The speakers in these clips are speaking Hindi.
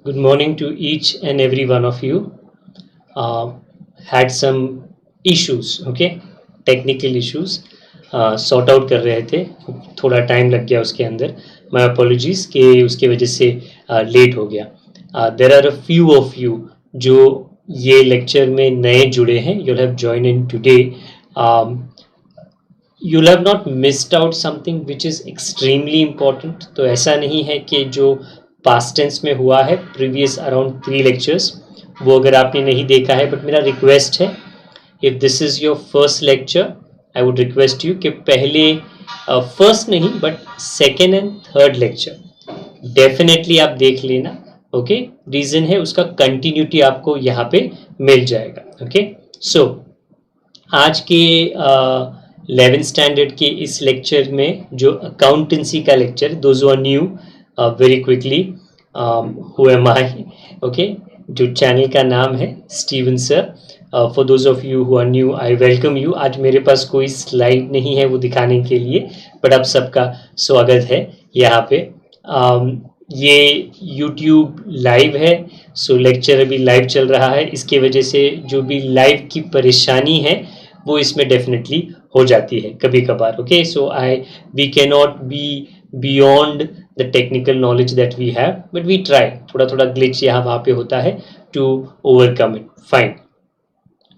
Good morning to each and every one of you. Had some issues, okay? Technical issues. Sort out कर रहे थे, थोड़ा टाइम लग गया उसके अंदर. माई अपॉलॉजीज कि उसके वजह से लेट हो गया. There are a few of you जो ये लेक्चर में नए जुड़े हैं. You'll have join in today. you'll have not missed out something which is extremely important. तो ऐसा नहीं है कि जो पास्ट टेंस में हुआ है प्रीवियस अराउंड 3 लेक्चर्स वो अगर आपने नहीं देखा है, बट मेरा रिक्वेस्ट है, if this is your first lecture I would request you कि पहले फर्स्ट नहीं but second and third lecture definitely आप देख लेना. ओके, रीज़न है उसका कंटिन्यूटी आपको यहाँ पे मिल जाएगा. ओके, सो आज के 11th स्टैंडर्ड के इस लेक्चर में जो अकाउंटेंसी का lecture, those are new, very quickly, who am I. Okay, जो चैनल का नाम है Steven sir. For those of you who are new I welcome you. आज मेरे पास कोई स्लाइड नहीं है वो दिखाने के लिए, बट आप सबका स्वागत है यहाँ पे. ये YouTube लाइव है, सो लेक्चर अभी लाइव चल रहा है. इसके वजह से जो भी लाइव की परेशानी है वो इसमें डेफिनेटली हो जाती है कभी कभार. Okay, so we can not be beyond the technical knowledge that we have, but we try. थोड़ा थोड़ा ग्लिच यहाँ वहाँ पे होता है to overcome it. Fine.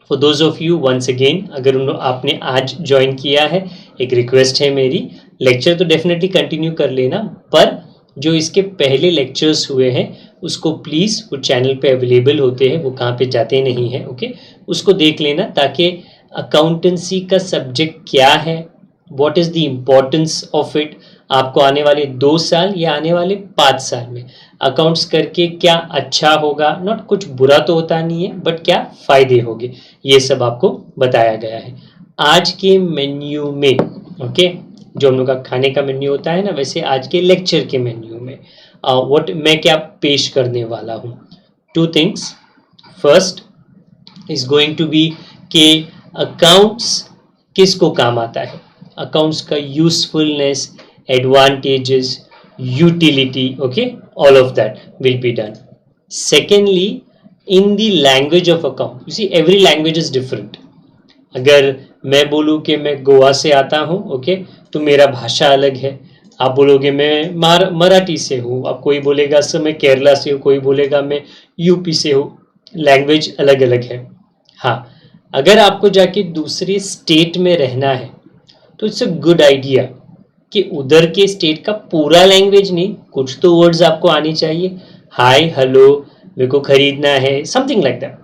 For those of you once again, अगर आपने आज ज्वाइन किया है, एक रिक्वेस्ट है मेरी, लेक्चर तो डेफिनेटली कंटिन्यू कर लेना, पर जो इसके पहले लेक्चर्स हुए हैं उसको प्लीज़, वो चैनल पे अवेलेबल होते हैं, वो कहाँ पे जाते नहीं हैं. ओके, उसको देख लेना ताकि अकाउंटेंसी का सब्जेक्ट क्या है, what is the importance of it, आपको आने वाले 2 साल या आने वाले 5 साल में अकाउंट्स करके क्या अच्छा होगा. नॉट कुछ बुरा तो होता नहीं है, बट क्या फ़ायदे होंगे, ये सब आपको बताया गया है आज के मेन्यू में. ओके, जो हम लोग का खाने का मेन्यू होता है ना, वैसे आज के लेक्चर के मेन्यू में मैं क्या पेश करने वाला हूँ. 2 things. First is going to be के अकाउंट्स किसको काम आता है, अकाउंट्स का usefulness, advantages, utility. Okay, all of that will be done. Secondly, in the language of account, you see every language is different. अगर मैं बोलूँ कि मैं गोवा से आता हूँ, ओके, तो मेरा भाषा अलग है. आप बोलोगे मैं मराठी से हूँ, अब कोई बोलेगा सर मैं केरला से हूँ, कोई बोलेगा मैं यूपी से हूँ. लैंग्वेज अलग अलग है. हाँ, अगर आपको जाके दूसरे स्टेट में रहना है तो इट्स अ गुड आइडिया कि उधर के स्टेट का पूरा लैंग्वेज नहीं, कुछ तो वर्ड्स आपको आनी चाहिए. हाय, हेलो, मेरे को खरीदना है, समथिंग लाइक दैट.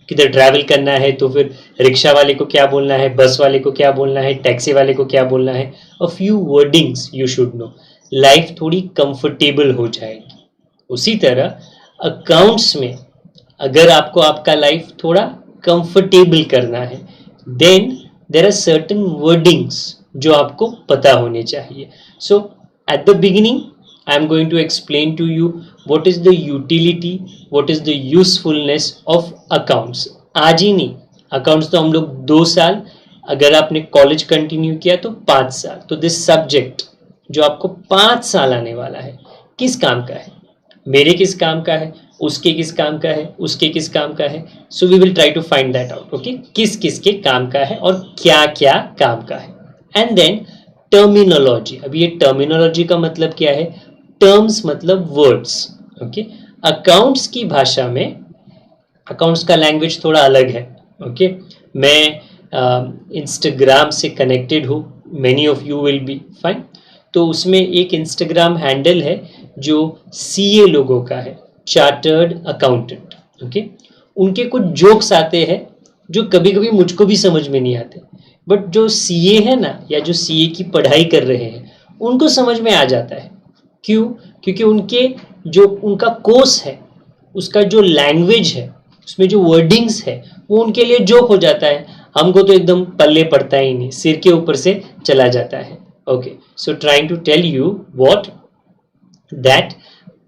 किधर ट्रैवल करना है तो फिर रिक्शा वाले को क्या बोलना है, बस वाले को क्या बोलना है, टैक्सी वाले को क्या बोलना है. A few wordings you should know. Life थोड़ी कंफर्टेबल हो जाएगी. उसी तरह अकाउंट्स में अगर आपको आपका लाइफ थोड़ा कंफर्टेबल करना है, then there are certain wordings जो आपको पता होने चाहिए. So at the beginning I am going to explain to you what is the utility, what is the usefulness of accounts. आज ही नहीं, अकाउंट्स तो हम लोग 2 साल, अगर आपने कॉलेज कंटिन्यू किया तो 5 साल. तो दिस सब्जेक्ट जो आपको 5 साल आने वाला है, किस काम का है, मेरे किस काम का है, उसके किस काम का है, उसके किस काम का है. So we will try to find that out. Okay, किस किस के काम का है और क्या क्या काम का है. And then terminology. अब ये टर्मिनोलॉजी का मतलब क्या है, टर्म्स मतलब वर्ड्स. ओके, अकाउंट्स की भाषा में, अकाउंट्स का लैंग्वेज थोड़ा अलग है. ओके, मैं इंस्टाग्राम से कनेक्टेड हूँ, many of you will be fine. तो उसमें एक इंस्टाग्राम हैंडल है जो CA लोगों का है, चार्टर्ड अकाउंटेंट. ओके, उनके कुछ जोक्स आते हैं जो कभी कभी मुझको भी समझ में नहीं आते, बट जो CA है ना, या जो CA की पढ़ाई कर रहे हैं, उनको समझ में आ जाता है. क्यों? क्योंकि उनके जो उनका कोर्स है, उसका जो लैंग्वेज है, उसमें जो वर्डिंग्स है, वो उनके लिए जोक हो जाता है. हमको तो एकदम पल्ले पड़ता ही नहीं, सिर के ऊपर से चला जाता है. Okay, so trying to tell you what that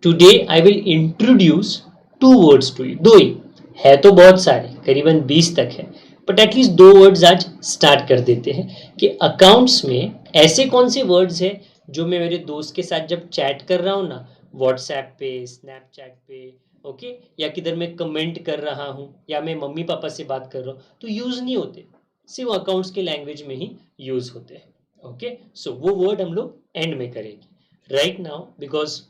today I will introduce 2 words to you. 2 ही है तो बहुत सारे, करीबन 20 तक है, बट एटलीस्ट 2 वर्ड्स आज स्टार्ट कर देते हैं कि अकाउंट्स में ऐसे कौन से वर्ड्स हैं जो मैं मेरे दोस्त के साथ जब चैट कर रहा हूँ ना, व्हाट्सएप पे, स्नैपचैट पे, ओके, या किधर मैं कमेंट कर रहा हूँ या मैं मम्मी पापा से बात कर रहा हूँ, तो यूज़ नहीं होते, सिर्फ अकाउंट्स के लैंग्वेज में ही यूज़ होते हैं। ओके, सो वो वर्ड हम लोग एंड में करेंगे right now, because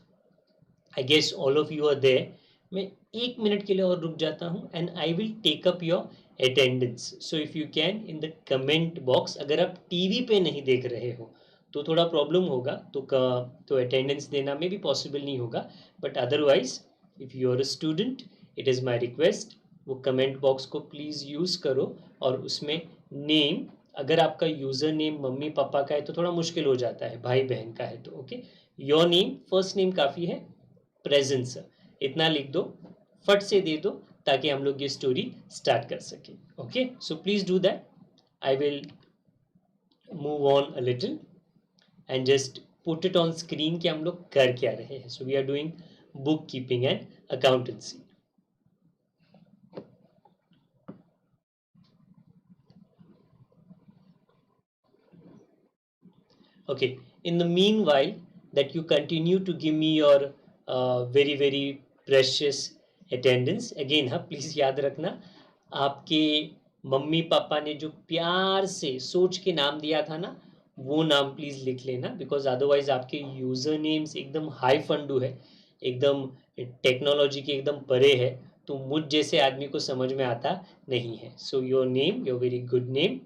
I guess all of you are there. मैं 1 मिनट के लिए और रुक जाता हूँ and I will take up your attendance. So if you can in the comment box, अगर आप टीवी पे नहीं देख रहे हो तो थोड़ा प्रॉब्लम होगा, तो अटेंडेंस देना में भी पॉसिबल नहीं होगा, but otherwise if you are a student, it is my request, वो कमेंट बॉक्स को प्लीज़ यूज़ करो और उसमें नेम, अगर आपका यूज़र नेम मम्मी पापा का है तो थोड़ा मुश्किल हो जाता है, भाई बहन का है तो okay, your name, first name काफ़ी है, प्रेजेंस इतना लिख दो, फट से दे दो, ताकि हम लोग ये स्टोरी स्टार्ट कर सकें। Okay, so please do that. I will move on a little and just put it on screen कि हम लोग कर क्या रहे हैं। So we are doing book keeping and accountancy. Okay, in the meanwhile, that you continue to give me your very very precious attendance again, हाँ प्लीज़ याद रखना, आपके मम्मी पापा ने जो प्यार से सोच के नाम दिया था ना, वो नाम प्लीज़ लिख लेना, बिकॉज अदरवाइज आपके यूज़र नेम्स एकदम हाई फंडू है, एकदम टेक्नोलॉजी के एकदम परे है, तो मुझ जैसे आदमी को समझ में आता नहीं है। So your name, your very good name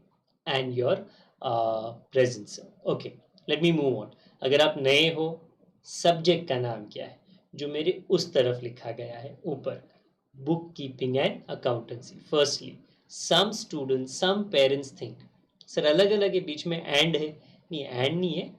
and your presence. Okay, let me move on. अगर आप नए हो, सब्जेक्ट का नाम क्या है जो मेरे उस तरफ लिखा गया है ऊपर, book keeping and accountancy. Firstly, some students, some parents think sir अलग अलग है, बीच में एंड है, नहीं एंड नहीं है।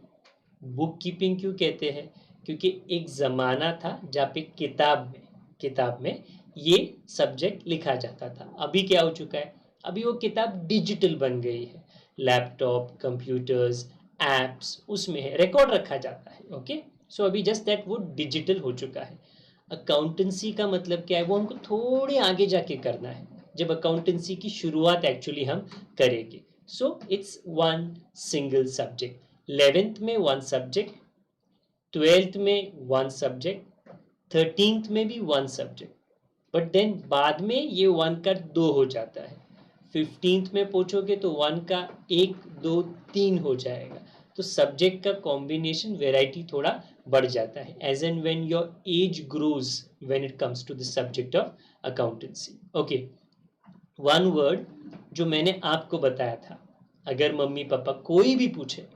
बुक कीपिंग क्यों कहते हैं, क्योंकि एक ज़माना था जहाँ पे किताब में ये सब्जेक्ट लिखा जाता था। अभी क्या हो चुका है, अभी वो किताब डिजिटल बन गई है, लैपटॉप, कंप्यूटर्स, एप्स, उसमें है, रिकॉर्ड रखा जाता है। ओके, सो अभी जस्ट दैट वो डिजिटल हो चुका है। अकाउंटेंसी का मतलब क्या है, वो हमको थोड़े आगे जाके करना है, जब अकाउंटेंसी की शुरुआत एक्चुअली हम करेंगे। So it's one single subject, 11th में वन सब्जेक्ट, 12th में वन सब्जेक्ट, 13th में भी वन सब्जेक्ट, बट देन बाद में ये वन का दो हो जाता है। 15th में पहुंचोगे तो वन का एक, दो, तीन हो जाएगा, तो सब्जेक्ट का कॉम्बिनेशन वेराइटी थोड़ा बढ़ जाता है, as and when your age grows when it comes to the subject of accountancy. Okay, one word जो मैंने आपको बताया था, अगर मम्मी पापा कोई भी पूछे,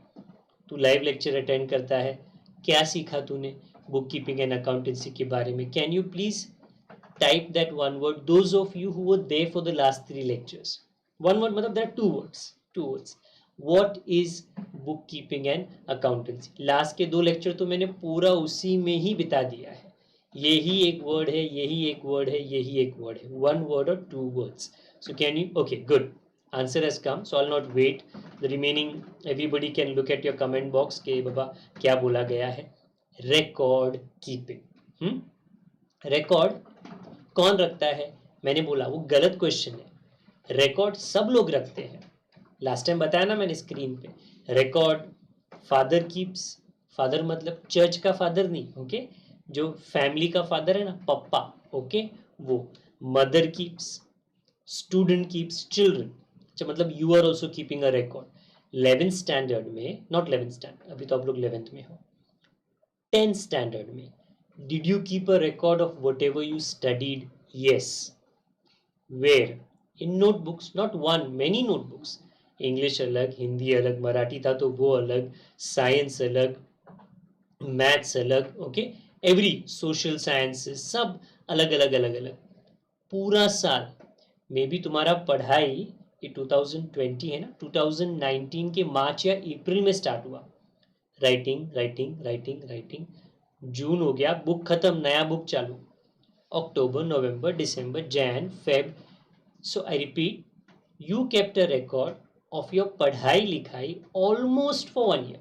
तू लाइव लेक्चर अटेंड करता है, क्या सीखा तूने बुक कीपिंग एंड अकाउंटेंसी के बारे में, can you please type that one word, those of you who were there for the last 3 lectures, one word matlab there are two words, what is bookkeeping and accountancy। last के 2 lecture तो मैंने पूरा उसी में ही बिता दिया है, यही एक वर्ड है, यही एक वर्ड है, यही एक वर्ड है, one word or 2 words। so can you, okay good, answer has come, so I'll not wait, the remaining everybody can look at your comment box के बाबा क्या बोला गया है। record keeping, रिकॉर्ड कौन रखता है, मैंने बोला वो गलत क्वेश्चन है, रिकॉर्ड सब लोग रखते हैं। लास्ट टाइम बताया ना मैंने स्क्रीन पे, रिकॉर्ड फादर कीप्स, फादर मतलब चर्च का फादर नहीं, ओके, जो फैमिली का फादर है ना, पप्पा, ओके, वो। Mother keeps, student keeps, children, अच्छा मतलब you are also keeping a record. 11th standard में, नॉट 11th स्टैंडर्ड, अभी तो आप लोग 11th में हो, 10th स्टैंडर्ड में, did you keep a record of whatever you studied? Yes. Where? In notebooks, not one, many notebooks. English अलग, हिंदी अलग, मराठी था तो वो अलग, साइंस अलग, मैथ्स अलग, ओके, एवरी सोशल साइंसेस सब अलग अलग अलग अलग, पूरा साल। मे बी तुम्हारा पढ़ाई ये 2020 है ना, 2019 के मार्च या अप्रैल में स्टार्ट हुआ, राइटिंग राइटिंग राइटिंग राइटिंग, जून हो गया, बुक खत्म, नया बुक चालू, अक्टूबर, नवंबर, दिसंबर, Jan, Feb. So I repeat, you kept a record of your पढ़ाई लिखाई ऑलमोस्ट फॉर 1 ईयर।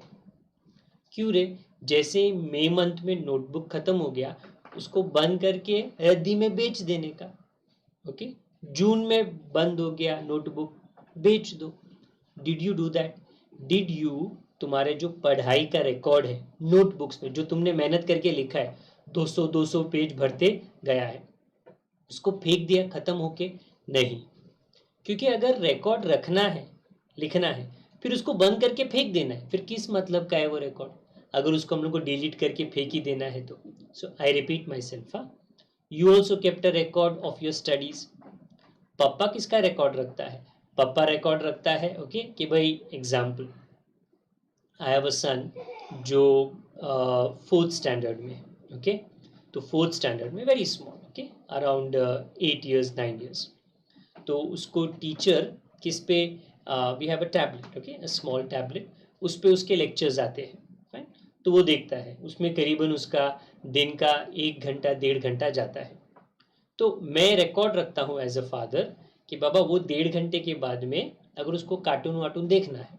क्यों रे, जैसे मई मंथ में नोटबुक खत्म हो गया, उसको बंद करके रद्दी में बेच देने का, ओके, जून में बंद हो गया नोटबुक, बेच दो। Did you do that, did you, तुम्हारे जो पढ़ाई का रिकॉर्ड है नोटबुक्स में, जो तुमने मेहनत करके लिखा है, 200 पेज भरते गया है, उसको फेंक दिया खत्म होके? नहीं, क्योंकि अगर रिकॉर्ड रखना है, लिखना है, फिर उसको बंद करके फेंक देना है, फिर किस मतलब का है वो रिकॉर्ड, अगर उसको हम लोग को डिलीट करके फेंक ही देना है तो। So I repeat my self, you also kept a record of your studies. पापा किसका रिकॉर्ड रखता है? पापा रिकॉर्ड रखता है ओके कि भाई एग्जाम्पल, आई हैव अ सन जो 4th स्टैंडर्ड में, ओके, तो 4th स्टैंडर्ड में, very small, okay, around 8 years 9 years, तो उसको टीचर किस पे, we have a tablet, okay, a small tablet, उस पे उसके लेक्चर्स आते हैं, फाइन, तो वो देखता है, उसमें करीबन उसका दिन का 1 घंटा 1.5 घंटा जाता है। तो मैं रिकॉर्ड रखता हूँ एज अ फादर कि बाबा वो 1.5 घंटे के बाद में अगर उसको कार्टून वाटून देखना है,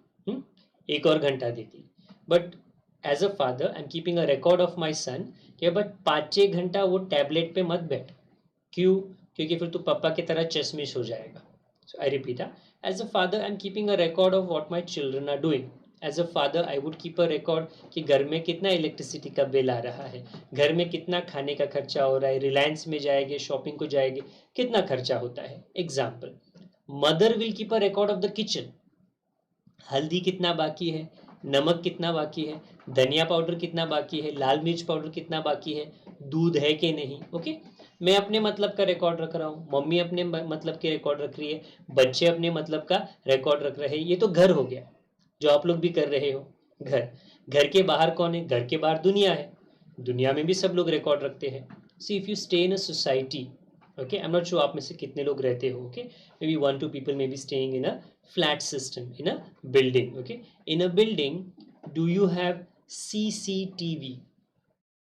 1 और घंटा देख ली, but as a father I am keeping a record of my son कि बट 5-6 घंटा वो टैबलेट पे मत बैठ। क्यों? क्योंकि फिर तू पापा की तरह चश्मिश हो जाएगा। So I repeat, as a father I am keeping a record of what my children are doing. As a father I would keep a record कि घर में कितना इलेक्ट्रिसिटी का बिल आ रहा है, घर में कितना खाने का खर्चा हो रहा है, रिलायंस में जाएंगे, शॉपिंग को जाएंगे, कितना खर्चा होता है। Example, mother will keep a record of the kitchen, हल्दी कितना बाकी है, नमक कितना बाकी है, धनिया पाउडर कितना बाकी है, लाल मिर्च पाउडर कितना बाकी है, दूध है कि नहीं, ओके। मैं अपने मतलब का रिकॉर्ड रख रहा हूँ, मम्मी अपने मतलब के रिकॉर्ड रख रही है, बच्चे अपने मतलब का रिकॉर्ड रख रहे हैं। ये तो घर हो गया, जो आप लोग भी कर रहे हो। घर, घर के बाहर कौन है? घर के बाहर दुनिया है, दुनिया में भी सब लोग रिकॉर्ड रखते हैं। See if you stay in a society, okay, I am not sure आप में से कितने लोग रहते हो, okay, may be 1-2 people may be staying in a flat system, in a building, okay, in a building, do you have CCTV,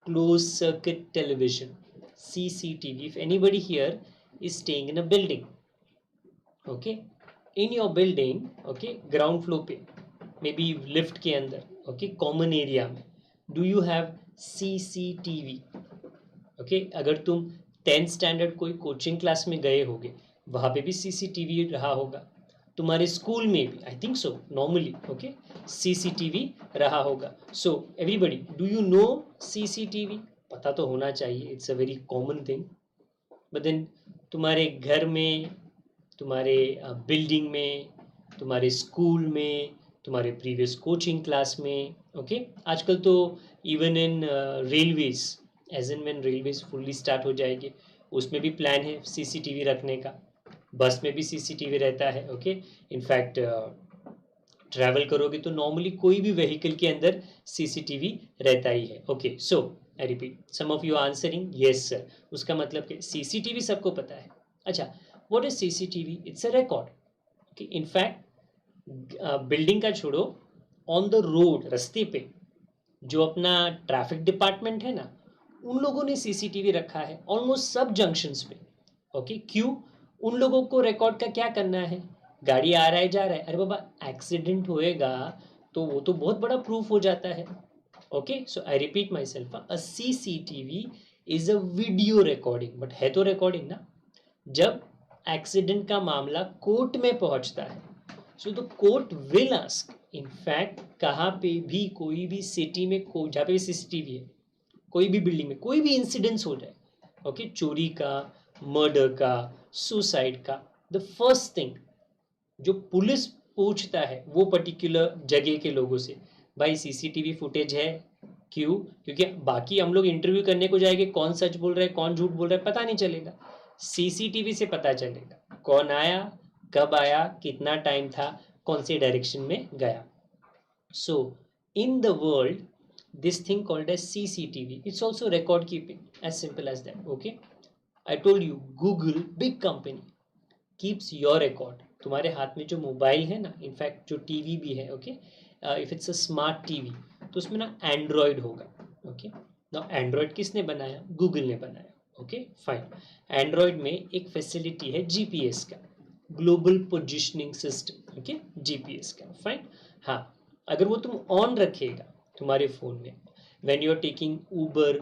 closed circuit television, CCTV? If anybody here is staying in a building, okay, in your building, okay, ground floor पे, मे बी लिफ्ट के अंदर, ओके, कॉमन एरिया में, do you have CCTV? Okay, अगर तुम 10th स्टैंडर्ड कोई कोचिंग क्लास में गए होगे, वहाँ पे भी CCTV रहा होगा, तुम्हारे स्कूल में भी I think so normally, okay, CCTV रहा होगा। So everybody, do you know CCTV? पता तो होना चाहिए, it's a very common thing. But then तुम्हारे घर में, तुम्हारे बिल्डिंग में, तुम्हारे स्कूल में, तुम्हारे प्रीवियस कोचिंग क्लास में, ओके, आजकल तो even in railways, as and when railways fully start हो जाएगी, उसमें भी प्लान है CCTV रखने का, बस में भी CCTV रहता है, ओके। इनफैक्ट ट्रैवल करोगे तो नॉर्मली कोई भी व्हीकल के अंदर CCTV रहता ही है, okay. So I repeat, some of you answering yes sir, उसका मतलब कि CCTV सबको पता है। अच्छा, what is CCTV? It's a record, okay. In fact building का छोड़ो, ऑन द रोड, रास्ते पे जो अपना ट्रैफिक डिपार्टमेंट है ना, उन लोगों ने CCTV रखा है ऑलमोस्ट सब जंक्शंस पे, ओके। क्यों? उन लोगों को रिकॉर्ड का क्या करना है? गाड़ी आ रहा है जा रहा है, अरे बाबा एक्सीडेंट होएगा तो वो तो बहुत बड़ा प्रूफ हो जाता है, okay. So I repeat my self, a CCTV is a video recording, but है तो रिकॉर्डिंग ना। जब एक्सीडेंट का मामला कोर्ट में पहुंचता है, so the court will ask, in fact कहाँ पे भी, कोई भी सिटी में, जहाँ पे भी CCTV है, कोई भी बिल्डिंग में कोई भी इंसिडेंस हो जाए, ओके, चोरी का, मर्डर का, सुसाइड का, द फर्स्ट थिंग जो पुलिस पूछता है वो पर्टिकुलर जगह के लोगों से, भाई CCTV फुटेज है? क्यों? क्योंकि बाकी हम लोग इंटरव्यू करने को जाएंगे, कौन सच बोल रहा है कौन झूठ बोल रहा है पता नहीं चलेगा, CCTV से पता चलेगा कौन आया, कब आया, कितना टाइम था, कौन से डायरेक्शन में गया। So in the world, this thing called as CCTV, it's also record keeping, as simple as that, okay। I told you, Google, big company, keeps your record. तुम्हारे हाथ में जो मोबाइल है ना, इनफैक्ट जो टीवी भी है, okay, if it's a smart TV, तो उसमें ना एंड्रॉयड होगा, ओके। ना एंड्रॉयड किसने बनाया? गूगल ने बनाया, ओके, फाइन। एंड्रॉयड में एक फैसिलिटी है GPS का, global positioning system, okay, GPS का, फाइन। हाँ, अगर वो तुम ऑन रखेगा तुम्हारे फ़ोन में, when you are taking Uber,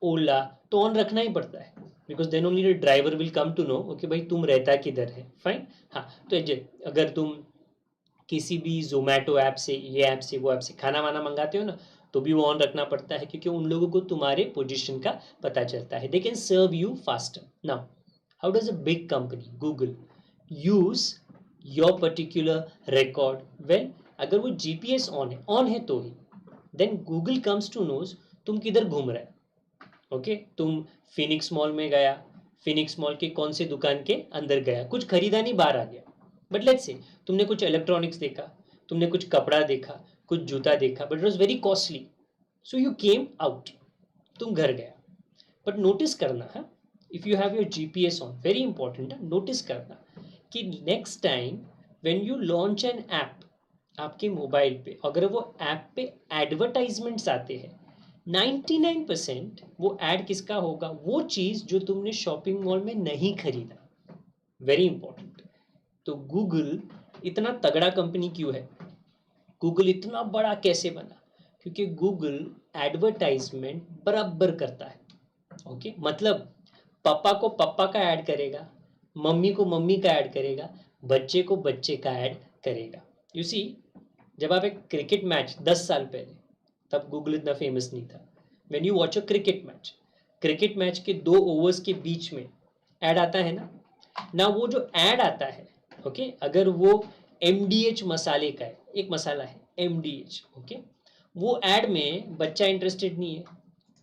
Ola, तो ऑन रखना ही पड़ता है, because then only the driver will come to know, okay भाई तुम रहता किधर है, फाइन। हाँ, तो अगर तुम किसी भी जोमेटो ऐप से, ये ऐप से, वो ऐप से खाना वाना मंगाते हो ना, तो भी वो ऑन रखना पड़ता है, क्योंकि उन लोगों को तुम्हारे पोजीशन का पता चलता है. They can serve you faster. Now how does a big company Google use your particular record? Well, अगर वो जीपीएस ऑन है तो ही, then Google comes to knows तुम किधर घूम रहे. ओके, तुम फिनिक्स मॉल में गया, फिनिक्स मॉल के कौन से दुकान के अंदर गया, कुछ खरीदा नहीं, बाहर आ गया. बट लेट्स से तुमने कुछ इलेक्ट्रॉनिक्स देखा, तुमने कुछ कपड़ा देखा, कुछ जूता देखा, but it was very costly, so you came out, तुम घर गया. बट नोटिस करना है, if you have your GPS on, very important है, नोटिस करना कि next time when you launch N app आपके मोबाइल पे, अगर वो ऐप पे एडवर्टाइजमेंट्स आते हैं, 99% वो ऐड किसका होगा? वो चीज जो तुमने शॉपिंग मॉल में नहीं खरीदा. Very important. तो गूगल इतना तगड़ा कंपनी क्यों है? गूगल इतना बड़ा कैसे बना? क्योंकि गूगल एडवर्टाइजमेंट बराबर करता है. ओके, मतलब पापा को पापा का ऐड करेगा, मम्मी को मम्मी का ऐड करेगा, बच्चे को बच्चे का ऐड करेगा. यू सी, जब आप एक क्रिकेट मैच 10 साल पहले, तब गूगल इतना फेमस नहीं था. When you watch a cricket match के 2 ओवर्स के बीच में ऐड आता है ना, ना वो जो ऐड आता है, ओके, अगर वो एमडीएच मसाले का है, एक मसाला है एमडीएच, ओके, वो ऐड में बच्चा इंटरेस्टेड नहीं है,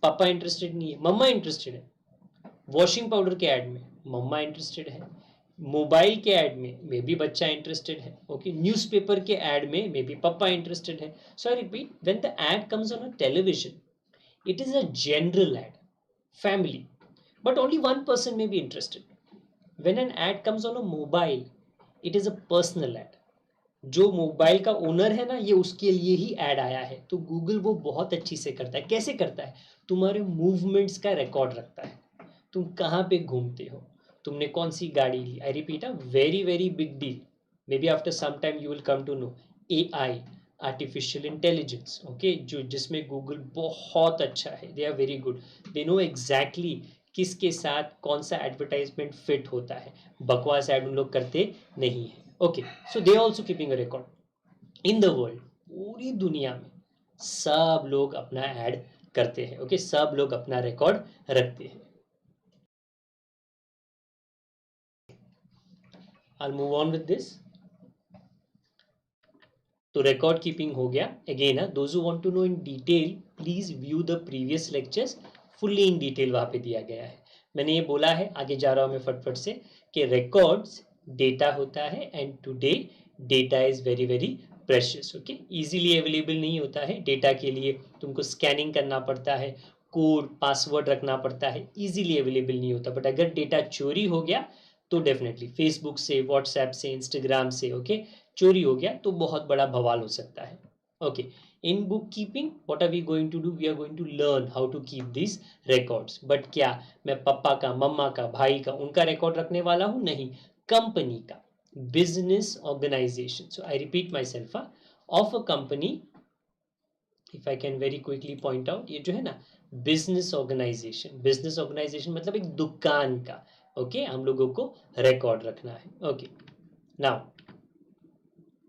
पापा इंटरेस्टेड नहीं है, मम्मा इंटरेस्टेड है. वॉशिंग पाउडर के ऐड में मम्मा इंटरेस्टेड है, मोबाइल के ऐड में भी बच्चा इंटरेस्टेड है, ओके, न्यूज़पेपर के ऐड में भी पापा इंटरेस्टेड है. So I repeat, when the ad comes on a television, it is a general ad, family, but only one person may be interested. When an ad comes on a mobile, it is a personal ad. जो मोबाइल का ओनर है ना, ये उसके लिए ही ऐड आया है. तो गूगल वो बहुत अच्छी से करता है. कैसे करता है? तुम्हारे मूवमेंट्स का रिकॉर्ड रखता है. तुम कहाँ पे घूमते हो, तुमने कौन सी गाड़ी ली. I repeat, a very very big deal. Maybe after some time you will come to know AI, artificial intelligence, okay, जो जिसमें गूगल बहुत अच्छा है. They are very good. They know exactly किसके साथ कौन सा एडवर्टाइजमेंट फिट होता है. बकवास ऐड उन लोग करते नहीं है. Okay, so they also keeping a record in the world. पूरी दुनिया में सब लोग अपना ऐड करते हैं. ओके, सब लोग अपना रिकॉर्ड रखते हैं. I'll move on with this. तो रिकॉर्ड कीपिंग हो गया. Again those who want to know in detail, please view the previous lectures. Fully in detail वहां पे दिया गया है. मैंने ये बोला है, आगे जा रहा हूं मैं फटफट से, कि रिकॉर्ड्स डेटा होता है, and today data is very very precious. Okay, easily available नहीं होता है. डेटा के लिए तुमको स्कैनिंग करना पड़ता है, कोड पासवर्ड रखना पड़ता है, इजीली अवेलेबल नहीं होता. बट अगर डेटा चोरी हो गया तो डेफिनेटली फेसबुक से, व्हाट्सएप से, इंस्टाग्राम से, ओके, चोरी हो गया तो बहुत बड़ा बवाल हो सकता है. Okay, in book keeping what are we going to do? We are going to learn how to keep this records. But क्या मैं पापा का, मम्मा का, भाई का, उनका रिकॉर्ड रखने वाला हूं? नहीं, कंपनी का, business organisation. So I repeat my self, of a company, if I can very quickly point out, ये जो है ना बिजनेस ऑर्गेनाइजेशन मतलब एक दुकान का, ओके, हम लोगों को रिकॉर्ड रखना है. ओके, नाउ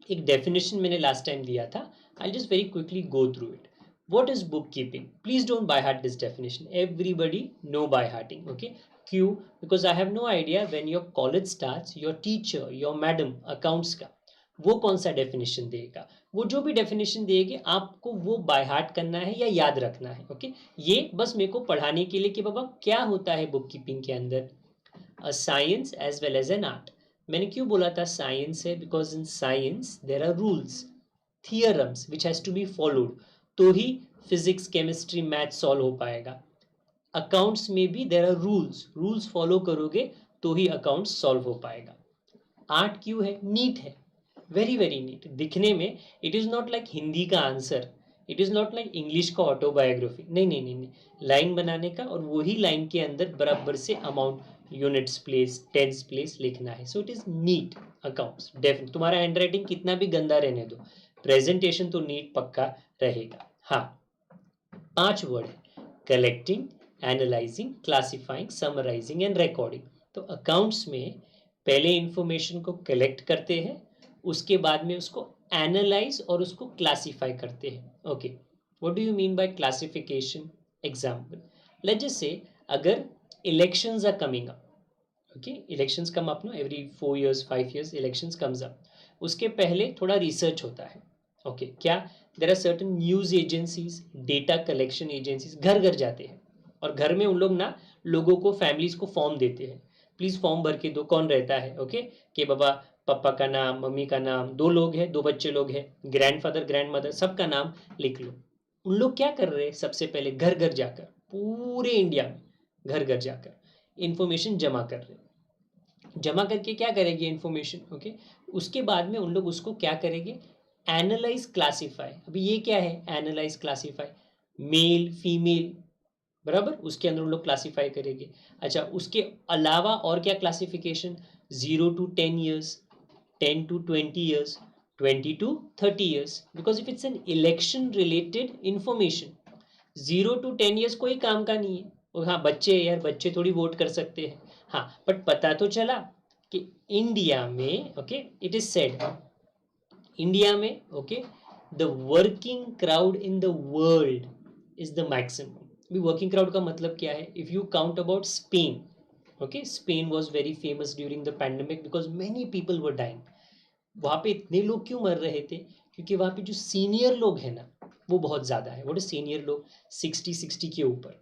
एक डेफिनेशन मैंने लास्ट टाइम दिया था. I just very quickly go through it. What is bookkeeping? Please don't by heart this definition. Everybody know by hearting. Okay, क्यों? Because I have no idea when your college starts, your teacher, your madam accounts का वो कौन सा डेफिनेशन देगा. वो जो भी डेफिनेशन देगी आपको वो बाय हार्ट करना है या याद रखना है. ओके, ये बस मेरे को पढ़ाने के लिए कि बाबा क्या होता है बुक कीपिंग के अंदर. A science as well as an art. मैंने क्यों बोला था साइंस है? Because in science there are rules, theorems which has to be followed, तो ही फिजिक्स, केमिस्ट्री, मैथ सॉल्व हो पाएगा. अकाउंट्स में भी देर आर रूल्स फॉलो करोगे तो ही अकाउंट्स सॉल्व हो पाएगा. आर्ट क्यों है? नीट है, वेरी वेरी नीट. दिखने में it is not like Hindi का answer, it is not like English का ऑटोबायोग्राफी. नहीं नहीं नहीं नहीं, लाइन बनाने का और वही लाइन के अंदर बराबर से amount, units place, tens place लिखना है. So it is neat accounts. Definite तुम्हारा हैंड राइटिंग कितना भी गंदा रहने दो, प्रेजेंटेशन तो नीट पक्का रहेगा. हाँ, 5 वर्ड है: collecting, analysing, classifying, summarising and recording. तो अकाउंट्स में पहले इंफॉर्मेशन को कलेक्ट करते हैं, उसके बाद में उसको एनालाइज और उसको क्लासिफाई करते हैं. Okay, What do you mean by classification? Example, let's just say agar elections are coming up, okay, elections come up, no, every 4 years 5 years elections comes up, उसके पहले थोड़ा रिसर्च होता है, ओके, क्या, there are certain news agencies, data collection agencies घर घर जाते हैं और घर में उन लोग ना लोगों को, फैमिलीज को फॉर्म देते हैं, प्लीज फॉर्म भर के दो, कौन रहता है, ओके, कि बाबा पापा का नाम, मम्मी का नाम, 2 लोग हैं, 2 बच्चे लोग हैं, ग्रैंडफादर ग्रैंड मदर, सबका नाम लिख लो। उन लोग क्या कर रहे हैं, सबसे पहले घर घर जाकर, पूरे इंडिया में घर घर जाकर इंफॉर्मेशन जमा कर रहे हैं। जमा करके क्या करेंगे इंफॉर्मेशन, ओके, उसके बाद में उन लोग उसको क्या करेंगे, एनालाइज क्लासीफाई। अभी ये क्या है, एनालाइज क्लासीफाई, मेल फीमेल, बराबर, उसके अंदर उन लोग क्लासीफाई करेंगे। अच्छा, उसके अलावा और क्या classification, 0 to 10 years, 10 to 20 years, 20 to 30 years, because if it's an election related information, 0 to 10 years कोई काम का नहीं है। और हाँ, बच्चे यार, बच्चे थोड़ी वोट कर सकते हैं, हाँ, बट पता तो चला कि इंडिया में, okay, it is said, India में, okay, the working crowd in the world is the maximum. अभी वर्किंग क्राउड का मतलब क्या है, if you count about Spain, okay, Spain was very famous during the pandemic because many people were dying. वहाँ पे इतने लोग क्यों मर रहे थे, क्योंकि वहाँ पे जो सीनियर लोग हैं ना, वो बहुत ज़्यादा है। वो सीनियर लोग 60 के ऊपर,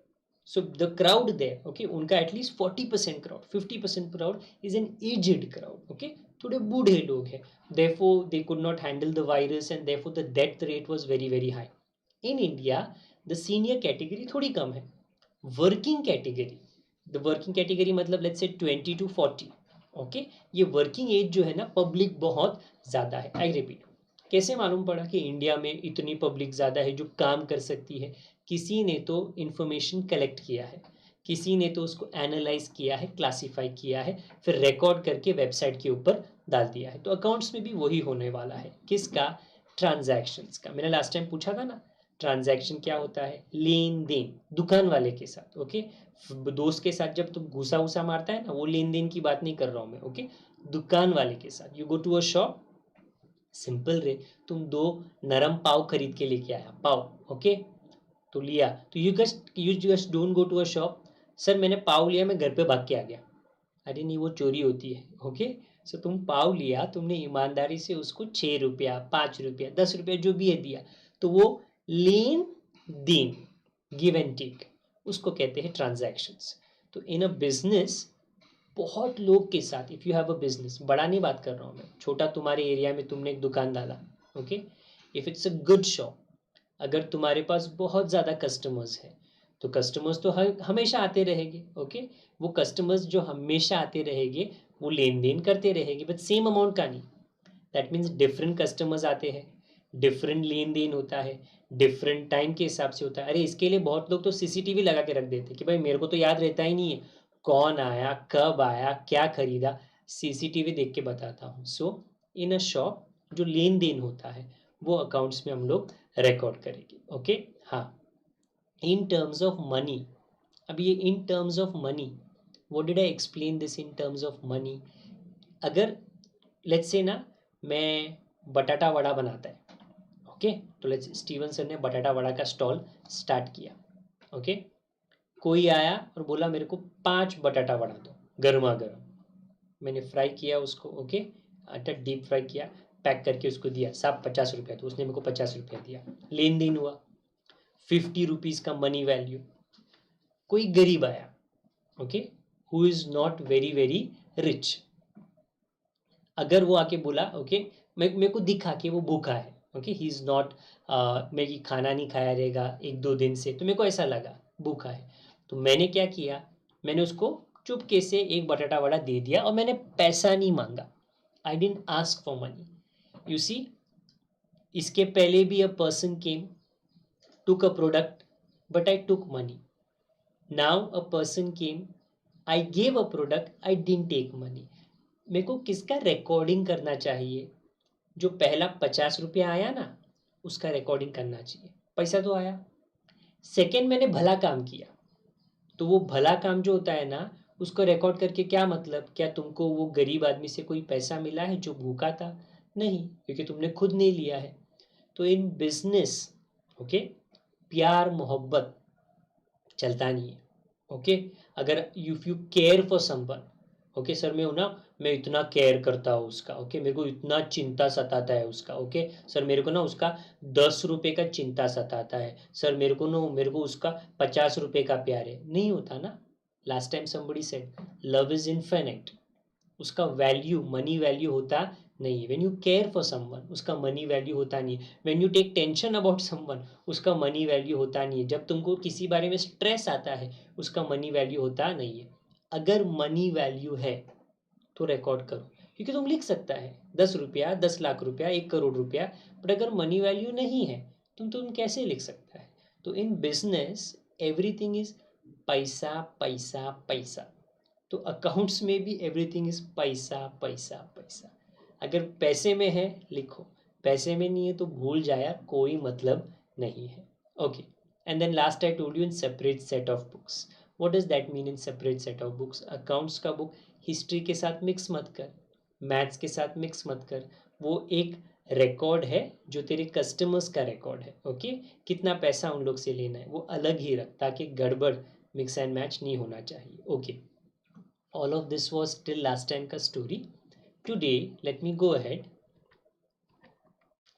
so the crowd there, okay, उनका at least 40% crowd, 50% crowd is an aged crowd, okay, थोड़े बूढ़े लोग हैं, therefore they could not handle the virus and therefore the death rate was very very high. In India the senior category थोड़ी कम है, working category, the working category मतलब लेट्स से 20 to 40, ओके, ये वर्किंग एज जो है ना, पब्लिक बहुत ज़्यादा है। आई रिपीट, कैसे मालूम पड़ा कि इंडिया में इतनी पब्लिक ज़्यादा है जो काम कर सकती है, किसी ने तो इंफॉर्मेशन कलेक्ट किया है, किसी ने तो उसको एनालाइज किया है, क्लासीफाई किया है, फिर रिकॉर्ड करके वेबसाइट के ऊपर डाल दिया है। तो अकाउंट्स में भी वही होने वाला है, किसका, ट्रांजैक्शंस का। मैंने लास्ट टाइम पूछा था ना, ट्रांजैक्शन क्या होता है, लेन देन, दुकान वाले के साथ, ओके, दोस्त के साथ जब तुम घुसा उसा मारता है ना, वो लेन देन की बात नहीं कर रहा हूँ मैं, ओके, दुकान वाले के साथ। You go to a shop, simple रे, तुम 2 नरम पाव खरीद के लेके आया, पाव, ओके, तो लिया, तो you just don't go to a shop, sir मैंने पाव लिया, मैं घर पे भाग के आ गया, अरे नहीं, वो चोरी होती है, ओके। सो तुम पाव लिया, तुमने ईमानदारी से उसको 6 रुपया, 5 रुपया, 10 रुपया जो भी है दिया, तो वो लेन देन, गिव एंड टेक, उसको कहते हैं ट्रांजैक्शंस। तो इन अ बिजनेस, बहुत लोग के साथ, if you have a business, बड़ा नहीं बात कर रहा हूँ मैं, छोटा, तुम्हारे एरिया में तुमने एक दुकान डाला, okay, if it's a good shop, अगर तुम्हारे पास बहुत ज़्यादा कस्टमर्स है, तो कस्टमर्स तो हमेशा आते रहेंगे, ओके, वो कस्टमर्स जो हमेशा आते रहेंगे वो लेन देन करते रहेंगे, बट सेम अमाउंट का नहीं। दैट मीन्स डिफरेंट कस्टमर्स आते हैं, डिफरेंट लेन देन होता है, डिफरेंट टाइम के हिसाब से होता है। अरे इसके लिए बहुत लोग तो सीसीटीवी लगा के रख देते कि भाई मेरे को तो याद रहता ही नहीं है कौन आया, कब आया, क्या खरीदा, सीसीटीवी देख के बताता हूँ। सो इन अ शॉप जो लेन देन होता है वो अकाउंट्स में हम लोग रिकॉर्ड करेंगे, ओके। हाँ, इन टर्म्स ऑफ मनी, अब ये in terms of money, what did I explain this in terms of money. अगर लेट्स से ना, मैं बटाटा वड़ा बनाता है, ओके, तो लेट्स, स्टीवन सर ने बटाटा वड़ा का स्टॉल स्टार्ट किया, ओके, कोई आया और बोला मेरे को 5 बटाटा वड़ा दो गर्मा गर्म, मैंने फ्राई किया उसको, ओके, आटा डीप फ्राई किया, पैक करके उसको दिया, साहब 50 रुपया, तो उसने मेरे को 50 रुपया दिया, लेन देन हुआ, 50 रुपीज़ का मनी वैल्यू। कोई गरीब आया, okay, who is not very very rich, अगर वो आके बोला, ओके, मेरे को दिखा कि वो भूखा है, ओके, ही इज़ नॉट, मेरी खाना नहीं खाया रहेगा 1-2 दिन से, तो मेरे को ऐसा लगा भूखा है, तो मैंने क्या किया, मैंने उसको चुपके से एक बटाटा वड़ा दे दिया और मैंने पैसा नहीं मांगा, I didn't ask for money. You see, इसके पहले भी a person came, took a product, but I took money. Now a person came, I gave a product, I didn't take money. मेरे को किसका रिकॉर्डिंग करना चाहिए, जो पहला 50 रुपया आया ना, उसका रिकॉर्डिंग करना चाहिए, पैसा तो आया। सेकेंड, मैंने भला काम किया, तो वो भला काम जो होता है ना, उसको रिकॉर्ड करके क्या मतलब, क्या तुमको वो गरीब आदमी से कोई पैसा मिला है जो भूखा था, नहीं, क्योंकि तुमने खुद नहीं लिया है। तो इन बिजनेस, ओके, प्यार मोहब्बत चलता नहीं है। ओके, अगर if you care for someone, okay sir मैं इतना केयर करता हूँ उसका, ओके मेरे को इतना चिंता सताता है उसका, ओके सर मेरे को उसका 10 रुपए का चिंता सताता है, सर मेरे को उसका 50 रुपए का प्यार है, नहीं होता ना। Last time somebody said love is infinite, उसका वैल्यू मनी वैल्यू होता नहीं है। When you care for someone उसका मनी वैल्यू होता नहीं है। When you take tension about someone उसका मनी वैल्यू होता नहीं है। जब तुमको किसी बारे में स्ट्रेस आता है उसका मनी वैल्यू होता नहीं है। अगर मनी वैल्यू है तो रिकॉर्ड करो, क्योंकि तुम लिख सकता है 10 रुपया, 10 लाख रुपया, 1 करोड़ रुपया, बट अगर मनी वैल्यू नहीं है तुम कैसे लिख सकता है। तो इन बिजनेस एवरीथिंग इज पैसा पैसा पैसा। तो अकाउंट्स में भी एवरीथिंग इज पैसा पैसा पैसा। अगर पैसे में है लिखो, पैसे में नहीं है तो भूल जाया, कोई मतलब नहीं है। Okay, and then last I told you in separate set of books. What does that mean in separate set of books? Accounts का बुक हिस्ट्री के साथ मिक्स मत कर, मैथ्स के साथ मिक्स मत कर। वो एक रिकॉर्ड है जो तेरे कस्टमर्स का रिकॉर्ड है। ओके, कितना पैसा उन लोग से लेना है वो अलग ही रख, ताकि गड़बड़ मिक्स एंड मैच नहीं होना चाहिए। Okay, all of this was till last time ka story. Today let me go ahead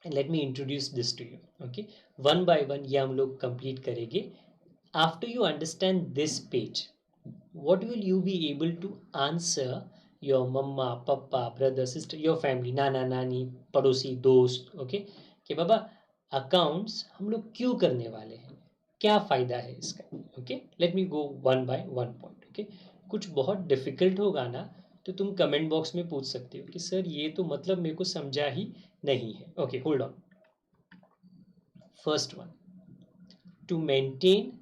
and let me introduce this to you. Okay, one by one ये हम लोग complete करेंगे. After you understand this page, what will you be able to answer your mama, papa, brother, sister, your family, नाना नानी, पड़ोसी, दोस्त, okay, कि बाबा अकाउंट्स हम लोग क्यों करने वाले हैं, क्या फ़ायदा है इसका। Okay, let me go one by one point. Okay, कुछ बहुत डिफिकल्ट होगा ना तो तुम कमेंट बॉक्स में पूछ सकते हो कि सर ये तो मतलब मेरे को समझा ही नहीं है। Okay, hold on. First one, to maintain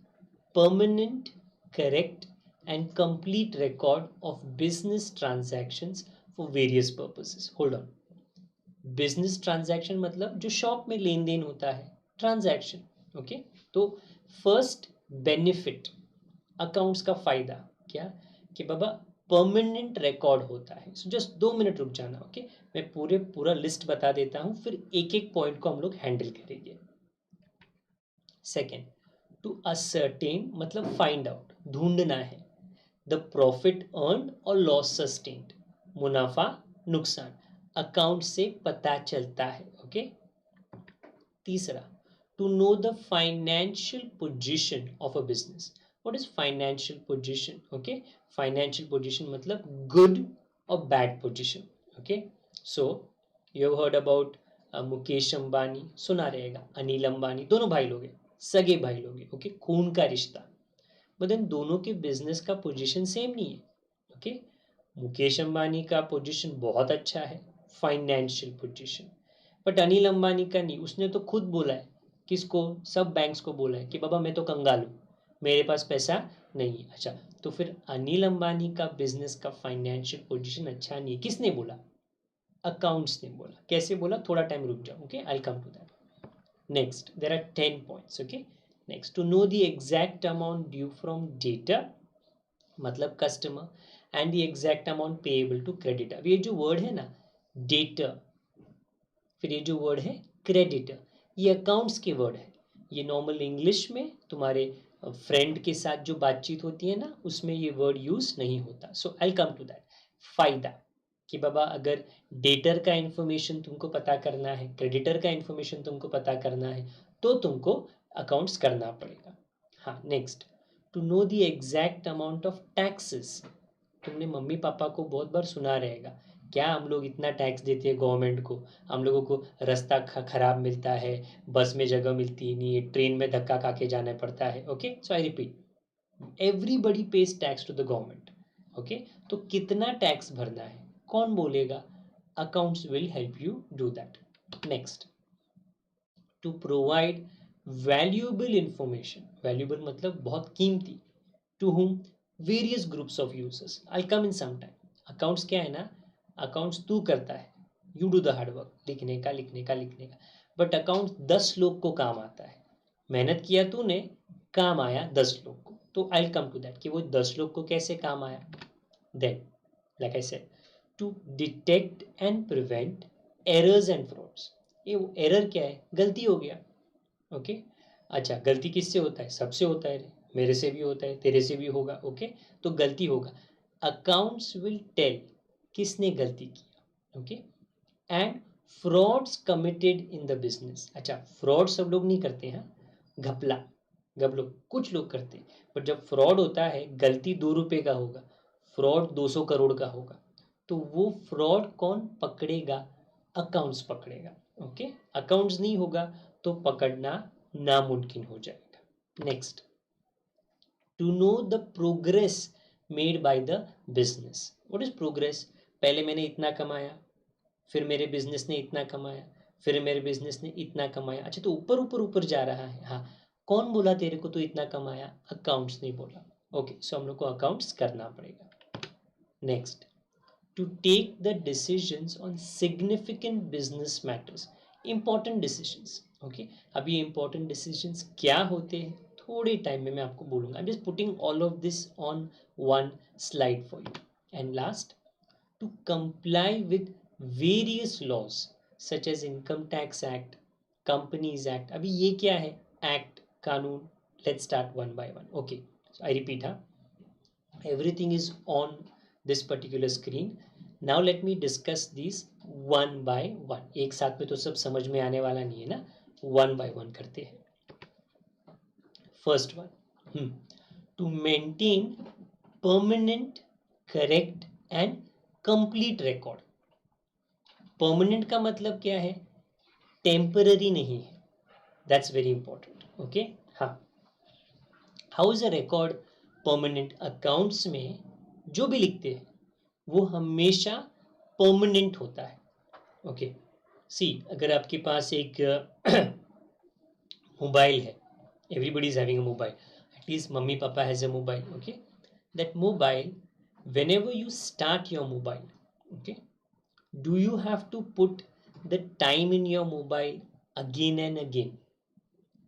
permanent, correct and complete record of business transactions for various purposes. Hold on. Business transaction मतलब जो शॉप में लेन देन होता है, ट्रांजैक्शन। ओके, तो फर्स्ट बेनिफिट, अकाउंट्स का फायदा क्या, कि बाबा परमानेंट रिकॉर्ड होता है। सो जस्ट 2 मिनट रुक जाना। ओके, मैं पूरा लिस्ट बता देता हूँ, फिर एक एक पॉइंट को हम लोग हैंडल करेंगे। सेकेंड, टू असर्टेन मतलब फाइंड आउट, ढूंढना है। द प्रॉफिट अर्न और लॉस सस्टेन्ड, मुनाफा नुकसान अकाउंट से पता चलता है। ओके, तीसरा, to know the financial position of a business. What is financial position? Okay, financial position मतलब गुड और bad position. Okay, so you heard about Mukesh Ambani, सुना रहेगा, अनिल अंबानी, दोनों भाई लोग हैं, सगे भाई लोग हैं। ओके, खून का रिश्ता, बट इन दोनों के बिजनेस का पोजीशन सेम नहीं है। ओके, मुकेश अंबानी का पोजीशन बहुत अच्छा है, financial position, but Anil Ambani का नहीं। उसने तो खुद बोला है, किसको, सब बैंक्स को बोला है कि बाबा मैं तो कंगाल हूँ, मेरे पास पैसा नहीं है। अच्छा, तो फिर अनिल अंबानी का बिजनेस का फाइनेंशियल पोजीशन अच्छा नहीं है, किसने बोला? अकाउंट्स ने बोला। कैसे बोला? थोड़ा टाइम रुक जाओ। Okay, I come to that. Next, there are 10 points. Okay, next, to know the exact amount due from data मतलब customer, and the exact amount payable to creditor. ये जो वर्ड है ना, डेटर, फिर ये जो वर्ड है क्रेडिटर, ये अकाउंट्स के वर्ड है। ये नॉर्मल इंग्लिश में तुम्हारे फ्रेंड के साथ जो बातचीत होती है ना, उसमें ये वर्ड यूज नहीं होता। सो आई कम टू दैट। फायदा, कि बाबा अगर डेटर का इंफॉर्मेशन तुमको पता करना है, क्रेडिटर का इंफॉर्मेशन तुमको पता करना है, तो तुमको अकाउंट्स करना पड़ेगा। हाँ, next, to know the exact amount of taxes. तुमने मम्मी पापा को बहुत बार सुना रहेगा, क्या हम लोग इतना टैक्स देते हैं गवर्नमेंट को, हम लोगों को रास्ता खराब मिलता है, बस में जगह मिलती नहीं है, ट्रेन में धक्का खा के जाना पड़ता है। Okay, so I repeat, everybody pays tax to the government. Okay, तो कितना टैक्स भरना है कौन बोलेगा? Accounts will help you do that. Next, to provide valuable information, valuable मतलब बहुत कीमती, to whom various groups of users. I'll come in some time. Accounts क्या है ना, अकाउंट्स तू करता है, you do the hard work, लिखने का, बट अकाउंट 10 लोग को काम आता है। मेहनत किया तूने, काम आया 10 लोग को। तो आई कम टू दैट कि वो 10 लोग को कैसे काम आया। Then like I said, to detect and prevent errors and frauds. ये एरर क्या है? गलती हो गया। ओके, अच्छा, गलती किससे होता है? सबसे होता है रे, मेरे से भी होता है, तेरे से भी होगा, ओके। तो गलती होगा, अकाउंट्स विल टेल किसने गलती किया, okay. And frauds committed in the business, अच्छा फ्रॉड सब लोग नहीं करते हैं, घपला लोग कुछ लोग करते हैं, बट जब फ्रॉड होता है, गलती 2 रुपए का होगा, फ्रॉड 200 करोड़ का होगा, तो वो फ्रॉड कौन पकड़ेगा? अकाउंट्स पकड़ेगा, ओके। अकाउंट्स नहीं होगा तो पकड़ना नामुमकिन हो जाएगा। Next, to know the progress made by the business. What is progress? पहले मैंने इतना कमाया, फिर मेरे बिजनेस ने इतना कमाया, फिर मेरे बिजनेस ने इतना कमाया, अच्छा तो ऊपर ऊपर ऊपर जा रहा है, हाँ। कौन बोला तेरे को तो इतना कमाया? अकाउंट्स नहीं बोला, ओके। सो हम लोग को अकाउंट्स करना पड़ेगा। Next, to take the decisions on significant business matters, important decisions, okay। अब ये important decisions क्या होते हैं थोड़े टाइम में मैं आपको बोलूंगा। I'm just putting all of this on one slide for you। And last, to comply with various laws such as income tax act, companies act। अभी ये क्या है? act, कानून। Let's start one by one, okay। So I repeat, हाँ, everything is on this particular screen। now let me discuss these one by one। एक साथ में तो सब समझ में आने वाला नहीं है ना, one by one करते हैं। First one, to maintain permanent, correct and complete record. Permanent का मतलब क्या है? टेम्पररी नहीं है, दैट्स वेरी इंपॉर्टेंट, ओके। हाँ, how is a record permanent? Accounts में जो भी लिखते हैं वो हमेशा परमानेंट होता है, ओके। सी, अगर आपके पास एक मोबाइल है, everybody is having a mobile, at least mummy papa has a mobile, okay. That mobile, whenever you start your mobile, okay, do you have to put the time in your mobile again and again?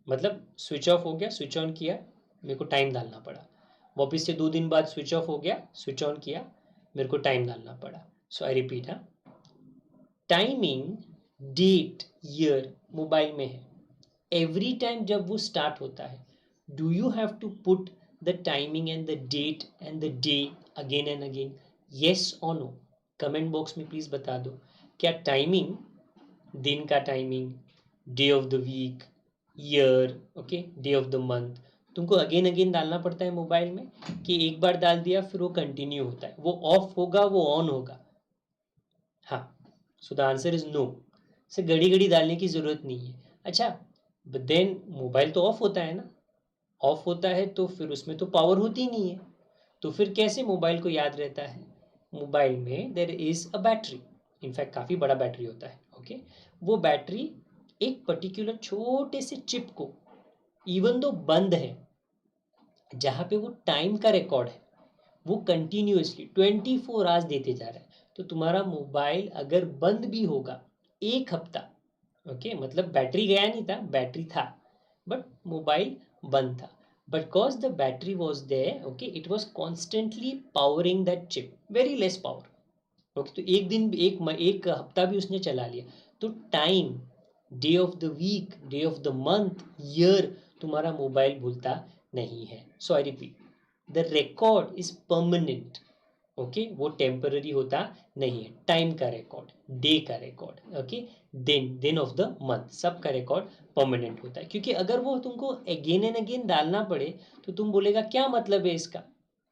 मतलब स्विच ऑफ हो गया, स्विच ऑन किया, मेरे को टाइम डालना पड़ा, वापस से 2 दिन बाद स्विच ऑफ हो गया, स्विच ऑन किया, मेरे को टाइम डालना पड़ा। सो आई रिपीट, हाँ, टाइमिंग, डेट, ईयर मोबाइल में है। एवरी टाइम जब वो स्टार्ट होता है, do you have to put the timing and the date and the day again and again? Yes और नो? कमेंट बॉक्स में प्लीज बता दो। क्या टाइमिंग, दिन का timing, day of the week, year, okay, day of the month, तुमको अगेन अगेन डालना पड़ता है मोबाइल में, कि एक बार डाल दिया फिर वो कंटिन्यू होता है, वो ऑफ होगा वो ऑन होगा? हाँ, so the answer is no. से घड़ी घड़ी डालने की जरूरत नहीं है। अच्छा, बट देन मोबाइल तो ऑफ होता है ना, ऑफ होता है तो फिर उसमें तो पावर होती नहीं है, तो फिर कैसे मोबाइल को याद रहता है? मोबाइल में there is a battery, in fact काफ़ी बड़ा बैटरी होता है, ओके। वो बैटरी एक पर्टिकुलर छोटे से चिप को, इवन दो बंद है, जहाँ पे वो टाइम का रिकॉर्ड है, वो कंटिन्यूसली 24 आवर्स देते जा रहा है। तो तुम्हारा मोबाइल अगर बंद भी होगा 1 हफ्ता, ओके, मतलब बैटरी गया नहीं था, बैटरी था, बट मोबाइल बंद था, but cause the battery was there, okay, it was constantly powering that chip, very less power, okay. तो एक दिन, एक हफ्ता भी उसने चला लिया, तो time, day of the week, day of the month, year, तुम्हारा मोबाइल भूलता नहीं है। So I repeat, the record is permanent, okay, वो टेम्पररी होता नहीं है। टाइम का रिकॉर्ड, डे का रिकॉर्ड, ओके, दिन, दिन ऑफ द मंथ, सब का रिकॉर्ड परमानेंट होता है। क्योंकि अगर वो तुमको अगेन एंड अगेन डालना पड़े तो तुम बोलेगा क्या मतलब है इसका,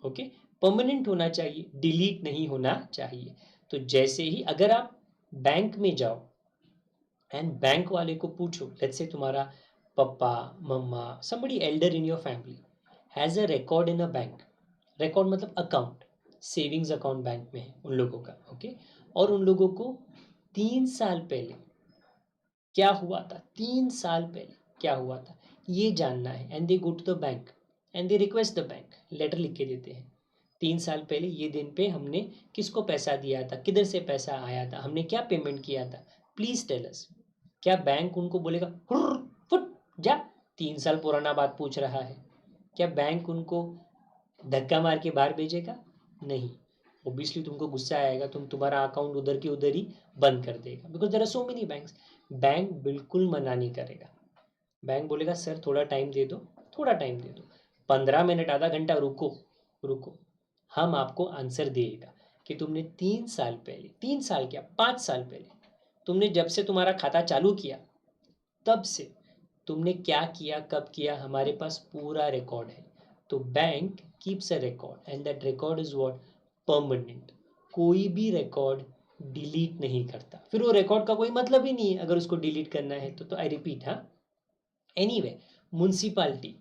ओके। परमानेंट होना चाहिए, डिलीट नहीं होना चाहिए। तो जैसे ही अगर आप बैंक में जाओ एंड बैंक वाले को पूछो, लेट्स से तुम्हारा पापा, मम्मा, somebody elder in your family has a record in a bank, record मतलब अकाउंट, सेविंग्स अकाउंट बैंक में है उन लोगों का, ओके। और उन लोगों को 3 साल पहले क्या हुआ था, 3 साल पहले क्या हुआ था, ये जानना है। And they go to the bank and they request the bank, letter लिख के देते हैं, 3 साल पहले ये दिन पे हमने किसको पैसा दिया था, किधर से पैसा आया था, हमने क्या पेमेंट किया था, प्लीज टेल अस। क्या बैंक उनको बोलेगा हुर्र, फुट जा, 3 साल पुराना बात पूछ रहा है? क्या बैंक उनको धक्का मार के बाहर भेजेगा? नहीं, ओब्वियसली तुमको गुस्सा आएगा, तुम्हारा अकाउंट उधर के उधर ही बंद कर देगा, because there are so many banks. Bank बिल्कुल मना नहीं करेगा, बैंक बोलेगा सर थोड़ा टाइम दे दो, थोड़ा टाइम दे दो, 15 मिनट आधा घंटा रुको, रुको, हम आपको आंसर देगा कि तुमने 3 साल पहले, 3 साल क्या 5 साल पहले, तुमने जब से तुम्हारा खाता चालू किया तब से तुमने क्या किया, कब किया, हमारे पास पूरा रिकॉर्ड है। तो bank keeps a record and that record is what, permanent. कोई भी रिकॉर्ड डिलीट नहीं करता, फिर वो रिकॉर्ड का कोई मतलब ही नहीं है अगर उसको डिलीट करना है तो आई रिपीट, हाँ। एनीवे, म्युनिसिपालिटी,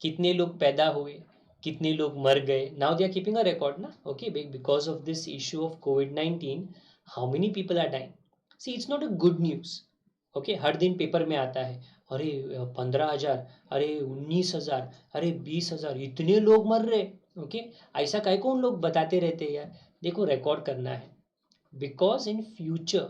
कितने लोग पैदा हुए, कितने लोग मर गए, now they are keeping a record ना, okay, because of this issue of कोविड-19 how many people are dying. See it's not a good news, okay, हर दिन पेपर में आता है, अरे 15,000, अरे 19,000, अरे 20,000, इतने लोग मर रहे, ओके। ऐसा काहे को उन लोग बताते रहते हैं यार, देखो रिकॉर्ड करना है, बिकॉज इन फ्यूचर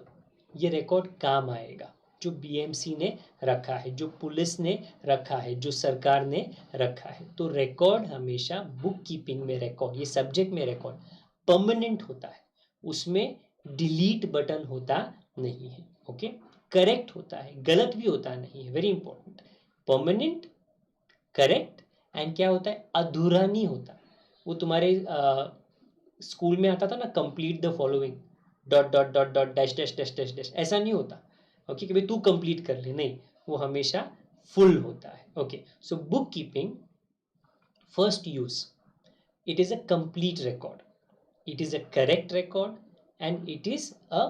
ये रिकॉर्ड काम आएगा, जो बीएमसी ने रखा है, जो पुलिस ने रखा है, जो सरकार ने रखा है। तो रिकॉर्ड हमेशा बुक कीपिंग में रिकॉर्ड, ये सब्जेक्ट में रिकॉर्ड परमानेंट होता है, उसमें डिलीट बटन होता नहीं है, ओके। करेक्ट होता है, गलत भी होता नहीं है, very important. Permanent, correct, and क्या होता है, अधूरा नहीं होता। वो तुम्हारे स्कूल में आता था ना, complete the following, dot dot dot dot dash dash dash dash dash, ऐसा नहीं होता, ओके, कि भाई तू कंप्लीट कर ले, नहीं, वो हमेशा फुल होता है, okay. So book keeping first use, it is a complete record, it is a correct record, and it is a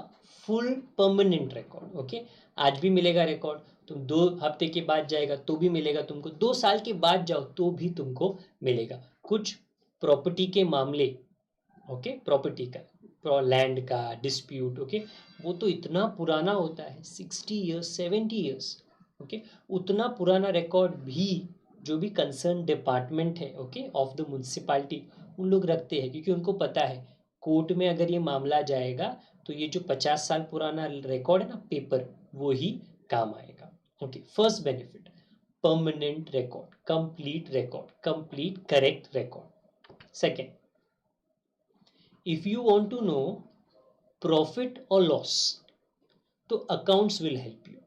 full permanent record, okay। आज भी मिलेगा रिकॉर्ड, तुम 2 हफ्ते के बाद जाएगा तो भी मिलेगा तुमको, 2 साल के बाद जाओ तो भी तुमको मिलेगा। कुछ प्रॉपर्टी के मामले, ओके, प्रॉपर्टी का, लैंड का डिस्प्यूट, ओके, वो तो इतना पुराना होता है, 60 ईयर्स 70 ईयर्स, ओके। उतना पुराना रिकॉर्ड भी जो भी कंसर्न डिपार्टमेंट है, ओके, ऑफ द म्यूनसिपालिटी, उन लोग रखते हैं, क्योंकि उनको पता है कोर्ट में अगर ये मामला जाएगा तो ये जो 50 साल पुराना रिकॉर्ड है ना, पेपर, वो ही काम आएगा, okay. First benefit, permanent record, complete record, complete correct record. Second, if you want to know profit और लॉस, तो accounts will help you.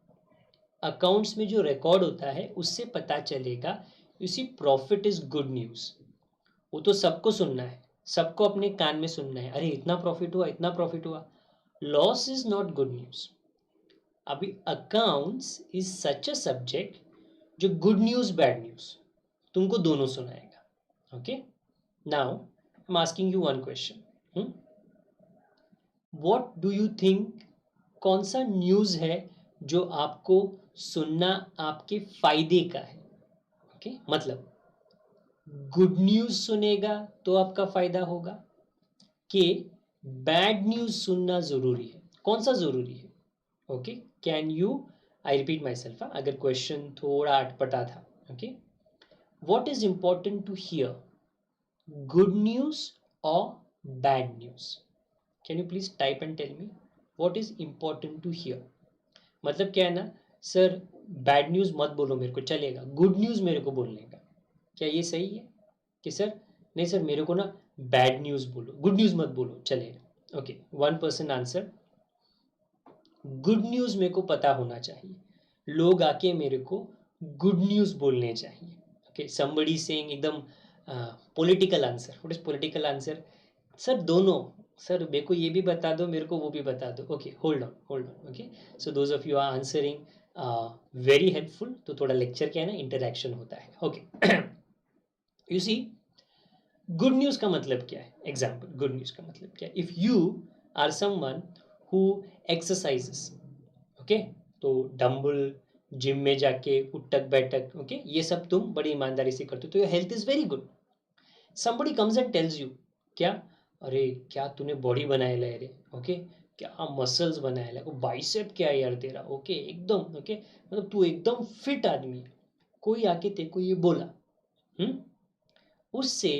Accounts में जो रिकॉर्ड होता है उससे पता चलेगा, you see, profit is good news, वो तो सबको सुनना है, सबको अपने कान में सुनना है, अरे इतना प्रॉफिट हुआ, इतना प्रॉफिट हुआ। Loss is not good news. अभी accounts is such a subject जो गुड न्यूज़ बैड न्यूज़ तुमको दोनों सुनाएगा, okay. Now I am asking you one question, what do you think, कौन सा न्यूज़ है जो आपको सुनना आपके फायदे का है, ओके, मतलब गुड न्यूज़ सुनेगा तो आपका फायदा होगा, कि बैड न्यूज़ सुनना ज़रूरी है, कौन सा ज़रूरी है, okay. Can you, I repeat my self, अगर क्वेश्चन थोड़ा अटपटा था, okay, what is important to hear, good news और bad news, can you please type and tell me what is important to hear. मतलब क्या है ना, सर बैड न्यूज़ मत बोलो मेरे को, चलेगा, गुड न्यूज़ मेरे को बोलने का, क्या ये सही है कि सर, नहीं सर मेरे को ना बैड न्यूज़ बोलो, गुड न्यूज़ मत बोलो, चलेगा, ओके। 1% आंसर, गुड न्यूज़ मेरे को पता होना चाहिए, लोग आके मेरे को गुड न्यूज़ बोलने चाहिए, ओके। समबडी सेइंग एकदम political answer, what is political answer, sir दोनों, सर मेरे को ये भी बता दो, मेरे को वो भी बता दो, okay, hold on, hold on, okay. So those of you are answering very helpful, तो थोड़ा लेक्चर क्या है ना, इंटरेक्शन होता है, okay. You see, good news का मतलब क्या है, एग्जाम्पल, गुड न्यूज़ का मतलब क्या है, if you are someone who exercises, okay, तो डंबल, जिम में जाके उठक बैठक, ओके, ये सब तुम बड़ी ईमानदारी से करते हो, तो your health is very good. somebody comes and tells you, क्या, अरे क्या तूने बॉडी बनाया है रे, ओके, क्या मसल्स बनाया है, बाइसेप क्या है यार तेरा, ओके, एकदम, ओके, मतलब तू एकदम फिट आदमी है, कोई आके तेरे को ये बोला, हम्म, उससे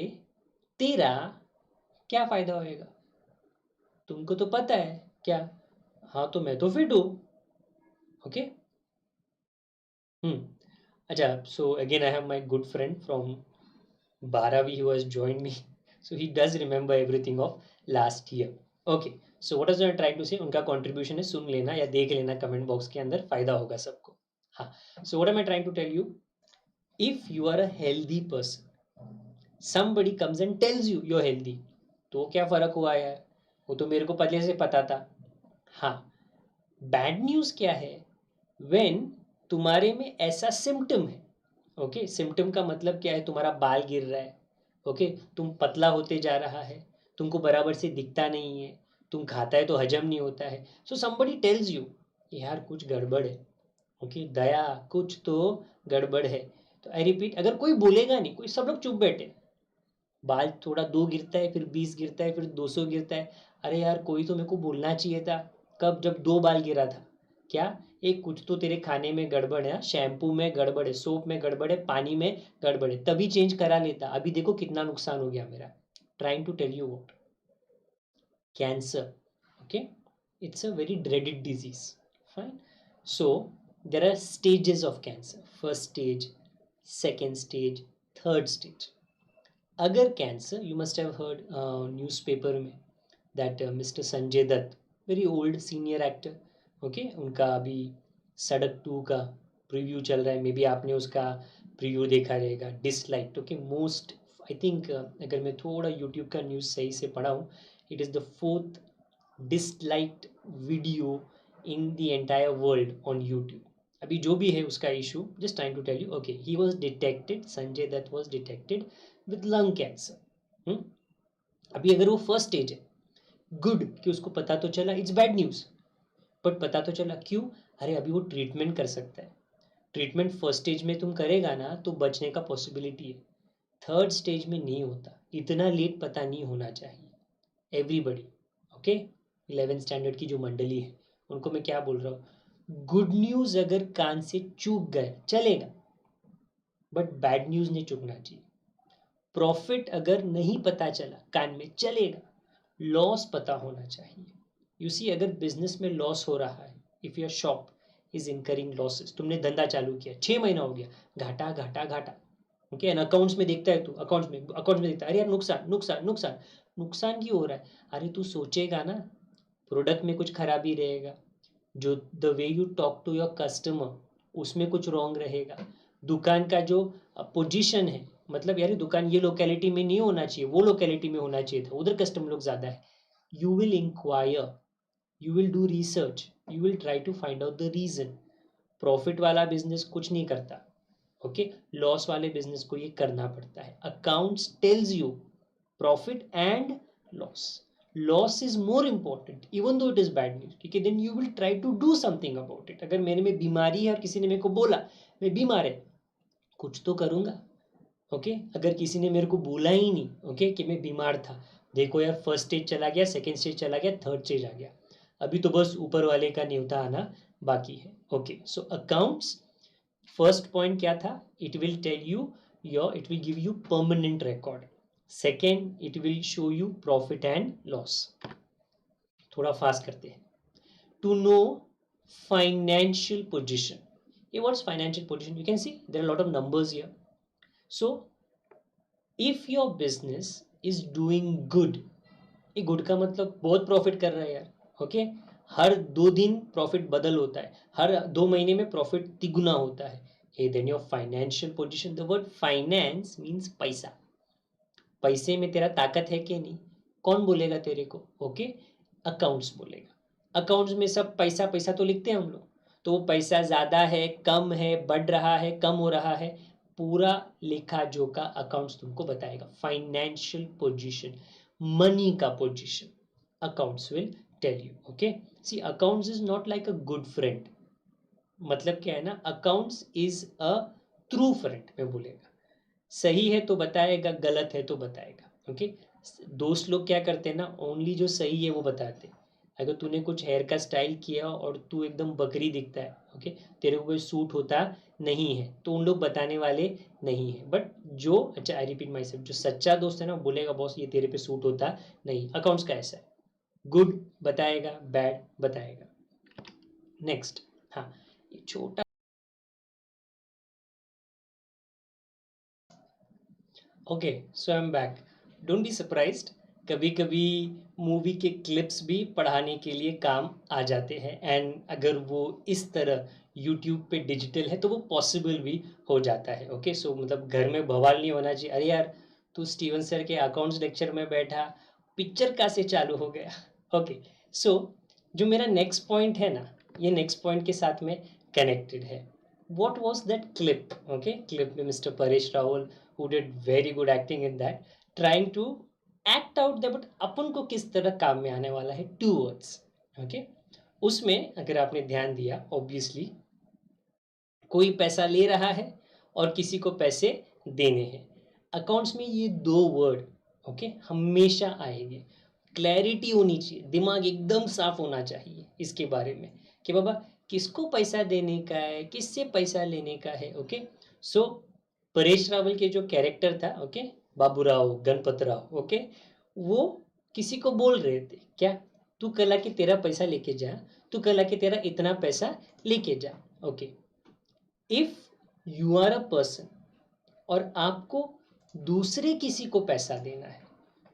तेरा क्या फायदा होएगा, तुमको तो पता है क्या, हाँ तो मैं तो फिट हूँ, ओके। अच्छा, so again I have my good friend from Baravi who has joined me. So he does remember everything of last year. Okay, so what was I trying to say, उनका contribution है, सुन लेना या देख लेना कमेंट बॉक्स के अंदर, फायदा होगा सबको। हाँ, so what am I trying to tell you? If you are a healthy person, somebody comes and tells you you're healthy, तो क्या फर्क हुआ यार, वो तो मेरे को पहले से पता था. हाँ, बैड न्यूज क्या है? वेन तुम्हारे में ऐसा सिम्टम है. ओके, सिम्टम का मतलब क्या है? तुम्हारा बाल गिर रहा है. ओके, तुम पतला होते जा रहा है, तुमको बराबर से दिखता नहीं है, तुम खाता है तो हजम नहीं होता है. सो समबडी टेल्स यू यार कुछ गड़बड़ है. ओके, दया कुछ तो गड़बड़ है. तो आई रिपीट, अगर कोई बोलेगा नहीं, कोई, सब लोग चुप बैठे, बाल थोड़ा 2 गिरता है, फिर 20 गिरता है, फिर 200 गिरता है. अरे यार कोई तो मेरे को बोलना चाहिए था. कब? जब 2 बाल गिरा था. क्या? एक कुछ तो तेरे खाने में गड़बड़ है, शैम्पू में गड़बड़ है, सोप में गड़बड़ है, पानी में गड़बड़ है, तभी चेंज करा लेता. अभी देखो कितना नुकसान हो गया मेरा. Trying to tell you what. Cancer. Okay, it's a very dreaded disease. Fine. So there are stages of cancer: first stage, second stage, third stage. अगर cancer, you must have heard newspaper में that mister Sanjay Dutt, very old senior actor, okay, उनका अभी सड़क 2 का प्रीव्यू चल रहा है. मे बी आपने उसका प्रीव्यू देखा रहेगा. Disliked. Okay, most, I think, अगर मैं थोड़ा यूट्यूब का न्यूज़ सही से पढ़ा हूँ, it is the 4th disliked video in the entire world on YouTube. अभी जो भी है उसका issue, just trying to tell you. Okay, he was detected, Sanjay Dutt was detected with lung cancer. अभी अगर वो फर्स्ट स्टेज है, गुड कि उसको पता तो चला, इट्स बैड न्यूज़, बट पता तो चला. क्यों? अरे अभी वो ट्रीटमेंट कर सकता है. ट्रीटमेंट फर्स्ट स्टेज में तुम करेगा ना तो बचने का पॉसिबिलिटी है. थर्ड स्टेज में नहीं होता. इतना लेट पता नहीं होना चाहिए. एवरीबडी. ओके, 11th स्टैंडर्ड की जो मंडली है उनको मैं क्या बोल रहा हूँ, गुड न्यूज़ अगर कान से चूक गए चलेगा, बट बैड न्यूज़ नहीं चूकना चाहिए. प्रॉफिट अगर नहीं पता चला कान में चलेगा, लॉस पता होना चाहिए. यू सी, अगर बिजनेस में लॉस हो रहा है, if your shop is incurring losses, तुमने धंधा चालू किया 6 महीना हो गया, घाटा घाटा घाटा. ओके, एंड अकाउंट्स में देखता है, तू अकाउंट्स में देखता है, अरे यार नुकसान नुकसान नुकसान. नुकसान क्यों हो रहा है? अरे तू सोचेगा ना, प्रोडक्ट में कुछ खराबी रहेगा, जो the way you talk to your customer उसमें कुछ रॉन्ग रहेगा, दुकान का जो पोजीशन है, मतलब यार दुकान ये लोकेलिटी में नहीं होना चाहिए, वो लोकेलिटी में होना चाहिए था, उधर कस्टमर लोग ज़्यादा है. You will inquire, you will do research, you will try to find out the reason. Profit वाला बिजनेस कुछ नहीं करता. ओके, लॉस वाले बिजनेस को ये करना पड़ता है. Accounts tells you profit and loss. Loss is more important even though it is bad news, क्योंकि then you will try to do something about it. अगर मेरे में बीमारी है और किसी ने मेरे को बोला मैं बीमार है, कुछ तो करूंगा. ओके, अगर किसी ने मेरे को बोला ही नहीं, ओके, कि मैं बीमार था, देखो यार फर्स्ट स्टेज चला गया, सेकेंड स्टेज चला गया, थर्ड स्टेज आ गया, अभी तो बस ऊपर वाले का न्योता आना बाकी है. Okay, so accounts, first point क्या था? It will tell you your, it will give you permanent record. Second, it will show you profit and loss. थोड़ा फास्ट करते हैं. To know financial position. ये what's financial position? You can see there are lot of numbers here. So if your business is doing good, ये गुड का मतलब बहुत प्रॉफिट कर रहा है यार. ओके, हर 2 दिन प्रॉफिट बदल होता है, हर 2 महीने में प्रॉफिट तिगुना होता है. ये then your financial position. The word finance means पैसा. पैसे में तेरा ताकत है कि नहीं, कौन बोलेगा तेरे को? ओके, अकाउंट्स बोलेगा. अकाउंट्स में सब पैसा पैसा तो लिखते हैं हम लोग, तो वो पैसा ज़्यादा है, कम है, बढ़ रहा है, कम हो रहा है, पूरा लेखा जोखा अकाउंट्स तुमको बताएगा. फाइनेंशियल पोजीशन, मनी का position, accounts will tell you. Okay, see, accounts is not like a good friend. मतलब क्या है ना, accounts is a true friend में बोलेगा. सही है तो बताएगा, गलत है तो बताएगा. ओके, दोस्त लोग क्या करते हैं ना, ओनली जो सही है वो बताते हैं. अगर तूने कुछ हेयर का स्टाइल किया और तू एकदम बकरी दिखता है, ओके, तेरे को कोई सूट होता नहीं है, तो उन लोग बताने वाले नहीं है. बट जो, अच्छा आई रिपीट माई सेल्फ, जो सच्चा दोस्त है ना, वो बोलेगा बॉस ये तेरे पे सूट होता नहीं. अकाउंट्स का ऐसा है, गुड बताएगा, बैड बताएगा. नेक्स्ट. हाँ, ये छोटा. Okay, so I am back. Don't be surprised. कभी कभी मूवी के क्लिप्स भी पढ़ाने के लिए काम आ जाते हैं, एंड अगर वो इस तरह यूट्यूब पे डिजिटल है तो वो पॉसिबल भी हो जाता है। ओके, सो मतलब घर में बवाल नहीं होना चाहिए, अरे यार तू स्टीवन सर के अकाउंट्स लेक्चर में बैठा, पिक्चर कहाँ से चालू हो गया। ओके, सो जो मेरा नेक्स्ट पॉइंट है ना, ये नेक्स्ट पॉइंट के साथ में कनेक्टेड है। what was that clip? Okay, clip में mister Paresh Rawal who did very good acting in that, trying to act out that, but अपन को किस तरह काम में आने वाला है, टू वर्ड्स। ओके, उसमें अगर आपने ध्यान दिया, ऑब्वियसली कोई पैसा ले रहा है और किसी को पैसे देने हैं। अकाउंट्स में ये दो वर्ड ओके हमेशा आएंगे। क्लैरिटी होनी चाहिए, दिमाग एकदम साफ होना चाहिए इसके बारे में कि बाबा किसको पैसा देने का है, किससे पैसा लेने का है। ओके, सो परेश रावल के जो कैरेक्टर था, ओके, बाबूराव गणपत राव, ओके, वो किसी को बोल रहे थे क्या, तू कल आके तेरा पैसा लेके जा, तू कल आके तेरा इतना पैसा लेके जा। Okay, if you are a person और आपको दूसरे किसी को पैसा देना है,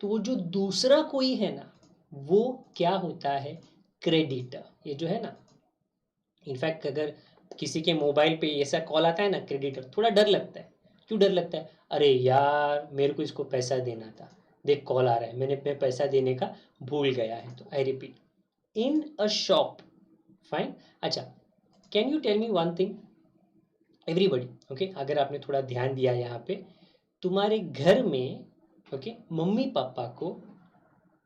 तो वो जो दूसरा कोई है ना, वो क्या होता है, क्रेडिटर। ये जो है ना, इनफैक्ट अगर किसी के मोबाइल पे ऐसा कॉल आता है ना क्रेडिटर, थोड़ा डर लगता है। क्यों डर लगता है, अरे यार मेरे को इसको पैसा देना था, देख कॉल आ रहा है, मैंने पैसा देने का भूल गया है। तो I repeat, in a shop, fine. अच्छा, can you tell me one thing everybody, okay, अगर आपने थोड़ा ध्यान दिया यहाँ पे, तुम्हारे घर में ओके मम्मी पापा को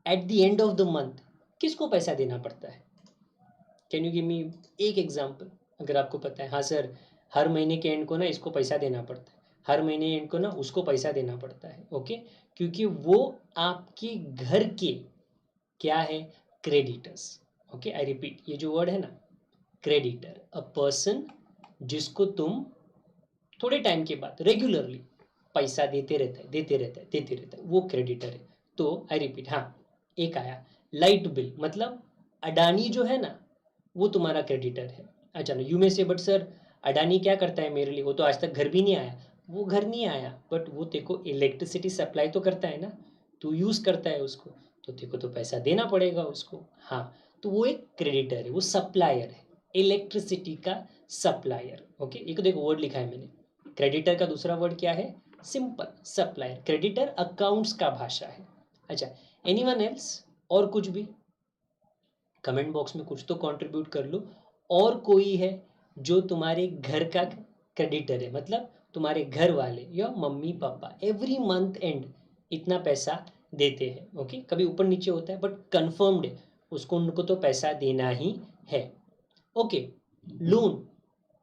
eight the end of the month किसको पैसा देना पड़ता है? कैन यू गिव मी एक एग्जांपल, अगर आपको पता है। हाँ सर, हर महीने के एंड को ना इसको पैसा देना पड़ता है, हर महीने एंड को ना उसको पैसा देना पड़ता है। ओके, क्योंकि वो आपके घर के क्या है, क्रेडिटर्स। ओके, आई रिपीट, ये जो वर्ड है ना क्रेडिटर, अ पर्सन जिसको तुम थोड़े टाइम के बाद रेगुलरली पैसा देते रहता है, देते रहता है, देते रहता है, वो क्रेडिटर है। तो आई रिपीट, हाँ, एक आया लाइट बिल, मतलब अडानी जो है ना, वो तुम्हारा क्रेडिटर है। अच्छा ना, यू में से बट सर अडानी क्या करता है मेरे लिए, वो तो आज तक घर भी नहीं आया। वो घर नहीं आया, बट वो तेरे को इलेक्ट्रिसिटी सप्लाई तो करता है ना, तू यूज़ करता है उसको, तो तेरे को तो पैसा देना पड़ेगा उसको। हाँ, तो वो एक क्रेडिटर है, वो सप्लायर है, इलेक्ट्रिसिटी का सप्लायर। ओके, एक देखो वर्ड लिखा है मैंने, क्रेडिटर का दूसरा वर्ड क्या है, सिंपल, सप्लायर। क्रेडिटर अकाउंट्स का भाषा है। अच्छा, एनीवन एल्स, और कुछ भी कमेंट बॉक्स में कुछ तो कंट्रीब्यूट कर लो। और कोई है जो तुम्हारे घर का क्रेडिटर है, मतलब तुम्हारे घर वाले या mummy papa every month and इतना पैसा देते हैं। ओके, कभी ऊपर नीचे होता है बट कंफर्म्ड है, उसको उनको तो पैसा देना ही है। Okay, loan,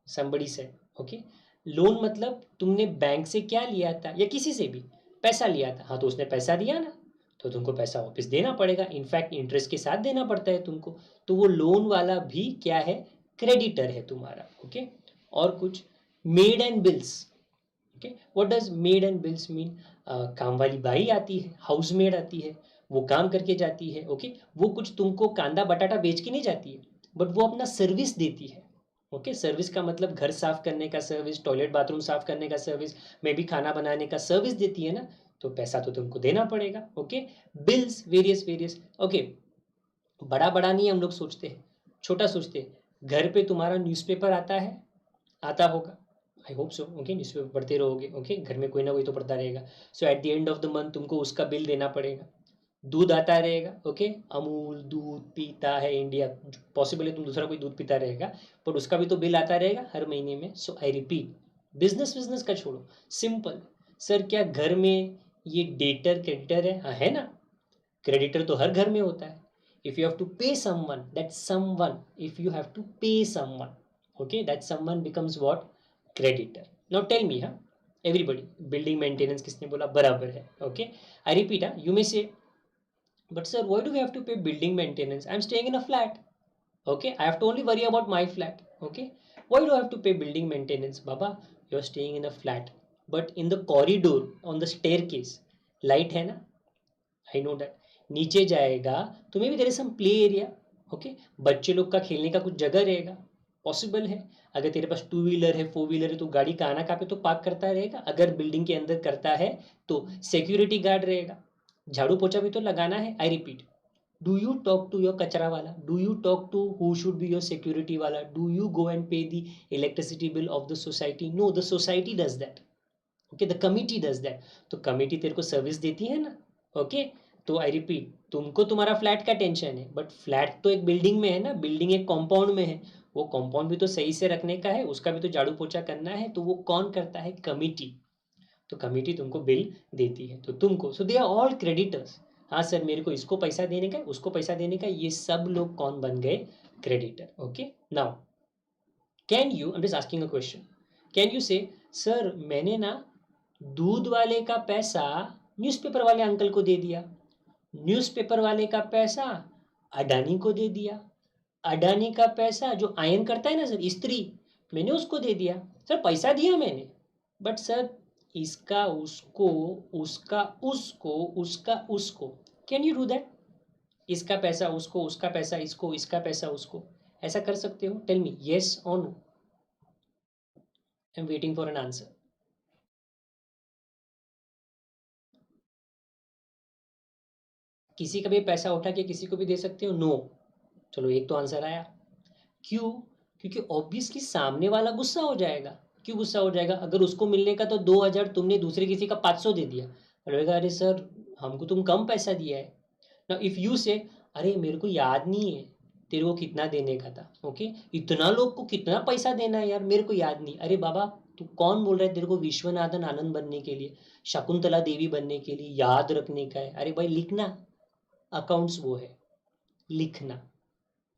somebody said, okay, loan मतलब तुमने बैंक से क्या लिया था या किसी से भी पैसा लिया था, हाँ तो उसने पैसा दिया ना, तो तुमको पैसा वापस देना पड़ेगा, इनफैक्ट इंटरेस्ट के साथ देना पड़ता है तुमको। तो वो लोन वाला भी क्या है, क्रेडिटर है तुम्हारा। ओके, और कुछ made and bills. Okay, what does made and bills mean, काम वाली बाई आती है, हाउस मेड आती है, वो काम करके जाती है। ओके, वो कुछ तुमको कांदा बटाटा बेच के नहीं जाती है, बट वो अपना सर्विस देती है। ओके, सर्विस का मतलब घर साफ करने का सर्विस, टॉयलेट बाथरूम साफ करने का सर्विस, मे भी खाना बनाने का सर्विस देती है ना, तो पैसा तो तुमको देना पड़ेगा। Okay, bills various various. Okay, बड़ा बड़ा नहीं हम लोग सोचते हैं, छोटा सोचते हैं। घर पे तुम्हारा न्यूज़पेपर आता है, आता होगा, I hope so. Okay, newspaper पढ़ते रहोगे। ओके, घर में कोई ना कोई तो पढ़ता रहेगा। So at the end of the month तुमको उसका बिल देना पड़ेगा। दूध आता रहेगा, ओके, अमूल दूध पीता है इंडिया, पॉसिबल है तुम दूसरा कोई दूध पीता रहेगा, पर उसका भी तो बिल आता रहेगा हर महीने में। सो आई रिपीट, बिजनेस बिजनेस का छोड़ो, सिंपल, सर क्या घर में ये डेटर क्रेडिटर है? हाँ है ना, क्रेडिटर तो हर घर में होता है। If you have to pay someone, that someone, if you have to pay someone, okay, that someone becomes what, creditor. Now tell me, हाँ एवरीबडी, बिल्डिंग मेंटेनेंस किसने बोला, बराबर है। ओके, आई रिपीट, हाँ, you may say, but sir, why do we have to pay building maintenance? I'm staying in a flat. Okay, I have to only worry about my flat. Okay, why do I have to pay building maintenance? Baba, you're staying in a flat. But in the corridor, on the staircase, light है ना? I know that. नीचे जाएगा तो maybe there is some play area. Okay, बच्चे लोग का खेलने का कुछ जगह रहेगा, पॉसिबल है। अगर तेरे पास टू व्हीलर है, फोर व्हीलर है, तो गाड़ी कहाँ ना कहाँ पे तो पार्क करता रहेगा। अगर बिल्डिंग के अंदर करता है तो सिक्योरिटी गार्ड रहेगा। झाड़ू पोछा भी तो लगाना है. I repeat, do you talk to your kachra wala? Do you talk to who should be your security wala? Do you go and pay the electricity bill of the society? No, the society does that. Okay, the committee does that. तो कमिटी तेरे को सर्विस देती है ना. ओके, तो आई रिपीट, तुमको तुम्हारा फ्लैट का टेंशन है, बट फ्लैट तो एक बिल्डिंग में है ना, बिल्डिंग एक कॉम्पाउंड में है. वो कॉम्पाउंड भी तो सही से रखने का है, उसका भी तो झाड़ू पोछा करना है. तो वो कौन करता है? कमिटी. तो कमिटी तुमको बिल देती है, तो तुमको, सो दे आर ऑल क्रेडिटर्स. हाँ सर, मेरे को इसको पैसा देने का है, उसको पैसा देने का है, ये सब लोग कौन बन गए? Creditor. Okay, now can you, I am just asking a question, can you say sir मैंने ना दूध वाले का पैसा न्यूज़पेपर वाले अंकल को दे दिया, न्यूज़पेपर वाले का पैसा अडानी को दे दिया, अडानी का पैसा जो आयन करता है ना सर, इस्त्री, मैंने उसको दे दिया. सर पैसा दिया मैंने, बट सर इसका उसको, उसका उसको, उसका उसको. Can you do that? इसका पैसा उसको, उसका पैसा इसको, इसका पैसा उसको. ऐसा कर सकते हो? टेल मी येस और no. I am waiting for an answer. किसी का भी पैसा उठा के किसी को भी दे सकते हो? नो. चलो एक तो आंसर आया. क्यों? क्योंकि ऑब्वियसली सामने वाला गुस्सा हो जाएगा. क्यों गुस्सा हो जाएगा? अगर उसको मिलने का तो 2,000, तुमने दूसरे किसी का 500 दे दिया, बोलेगा अरे सर हमको तुम कम पैसा दिया है. ना इफ यू से अरे मेरे को याद नहीं है तेरे को कितना देने का था. ओके, इतना लोग को कितना पैसा देना है यार, मेरे को याद नहीं. अरे बाबा, तू कौन बोल रहा है तेरे को विश्वनाथन आनंद बनने के लिए, शकुंतला देवी बनने के लिए याद रखने का है? अरे भाई लिखना. अकाउंट्स वो है, लिखना.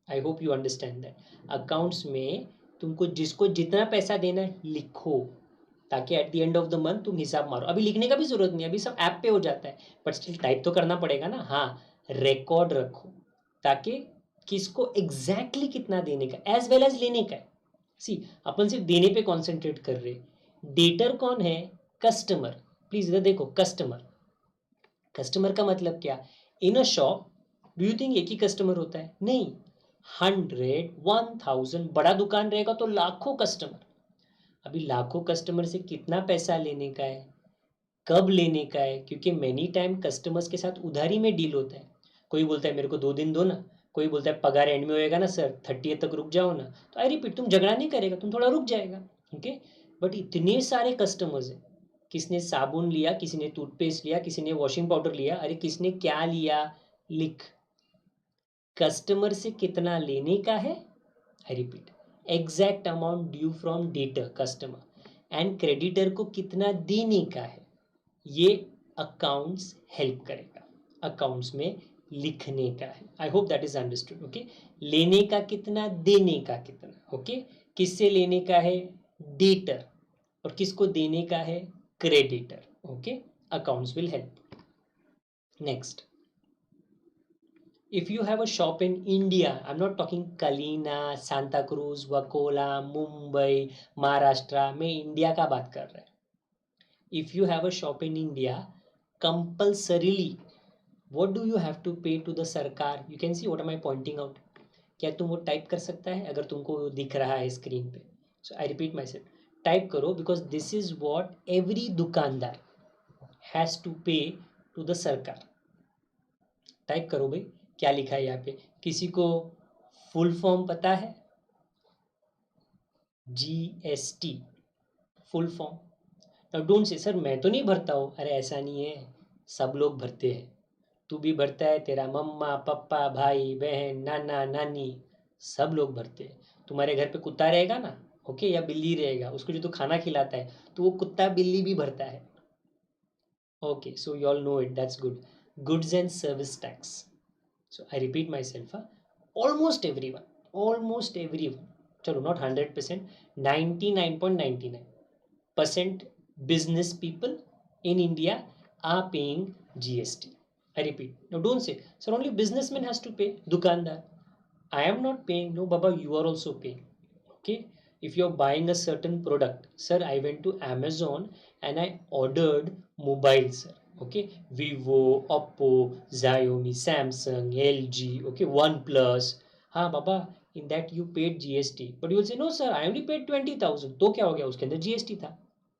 आई hope you understand that. Accounts में तुमको जिसको जितना पैसा देना है लिखो, ताकि eight the end of the month तुम हिसाब मारो. अभी लिखने का भी जरूरत नहीं, अभी सब ऐप पे हो जाता है, बट स्टिल टाइप तो करना पड़ेगा ना. हाँ, रिकॉर्ड रखो, ताकि किसको एग्जैक्टली कितना देने का एज वेल एज लेने का है. सी, अपन सिर्फ देने पे कॉन्सेंट्रेट कर रहे. डेटर कौन है? कस्टमर. प्लीज इधर देखो, कस्टमर. कस्टमर का मतलब क्या? इन a shop do you think एक ही कस्टमर होता है? नहीं, 100, 1000, बड़ा दुकान रहेगा तो लाखों कस्टमर. अभी लाखों कस्टमर से कितना पैसा लेने का है, कब लेने का है, क्योंकि मैनी टाइम कस्टमर्स के साथ उधारी में डील होता है. कोई बोलता है मेरे को 2 दिन दो ना, कोई बोलता है पगार एंड में होएगा ना सर, 30 तक रुक जाओ ना. तो आई रिपीट, तुम झगड़ा नहीं करेगा, तुम थोड़ा रुक जाएगा. ओके, बट इतने सारे कस्टमर्स हैं. किसने साबुन लिया, किसी ने टूथपेस्ट लिया, किसी ने वॉशिंग पाउडर लिया, अरे किसने क्या लिया, लिख. कस्टमर से कितना लेने का है, I repeat, exact amount due from debtor customer, and creditor को कितना देने का है, ये अकाउंट्स हेल्प करेगा. अकाउंट्स में लिखने का है. I hope that is understood. Okay, लेने का कितना, देने का कितना. ओके, किससे लेने का है? डेटर. और किसको देने का है? Creditor. Okay, accounts will help. Next, if you have a shop in India, I'm not talking Kalina, Santa Cruz, Wakola, Mumbai, Maharashtra, मैं इंडिया का बात कर रहा है. If you have a shop in India, compulsorily, what do you have to pay to the सरकार? You can see what am I pointing out. क्या तुम वो टाइप कर सकता है अगर तुमको दिख रहा है स्क्रीन पे? So I repeat my self, type करो, because this is what every दुकानदार has to pay to the सरकार. टाइप करो भाई, क्या लिखा है यहाँ पे? किसी को फुल फॉर्म पता है? GST full form. Now don't say sir मैं तो नहीं भरता हूँ. अरे ऐसा नहीं है, सब लोग भरते हैं. तू भी भरता है, तेरा मम्मा पापा भाई बहन नाना नानी सब लोग भरते हैं. तुम्हारे घर पे कुत्ता रहेगा ना, ओके, या बिल्ली रहेगा, उसको जो तू खाना खिलाता है तो वो कुत्ता बिल्ली भी भरता है. Okay, so you all know it, that's good. Goods and service tax. So I repeat myself, almost everyone, almost everyone, चलो not 100%, 99.99% business people in India are paying GST. I repeat, now don't say sir only businessman has to pay. Dukandar, I am not paying. No baba, you are also paying. Okay, if you're buying a certain product, sir I went to Amazon and I ordered mobile, sir. Okay, Vivo, Oppo, Xiaomi, Samsung, LG, okay, OnePlus. हाँ बाबा, in that you paid GST, but you will say no sir I only paid 20,000. तो क्या हो गया, उसके अंदर GST था.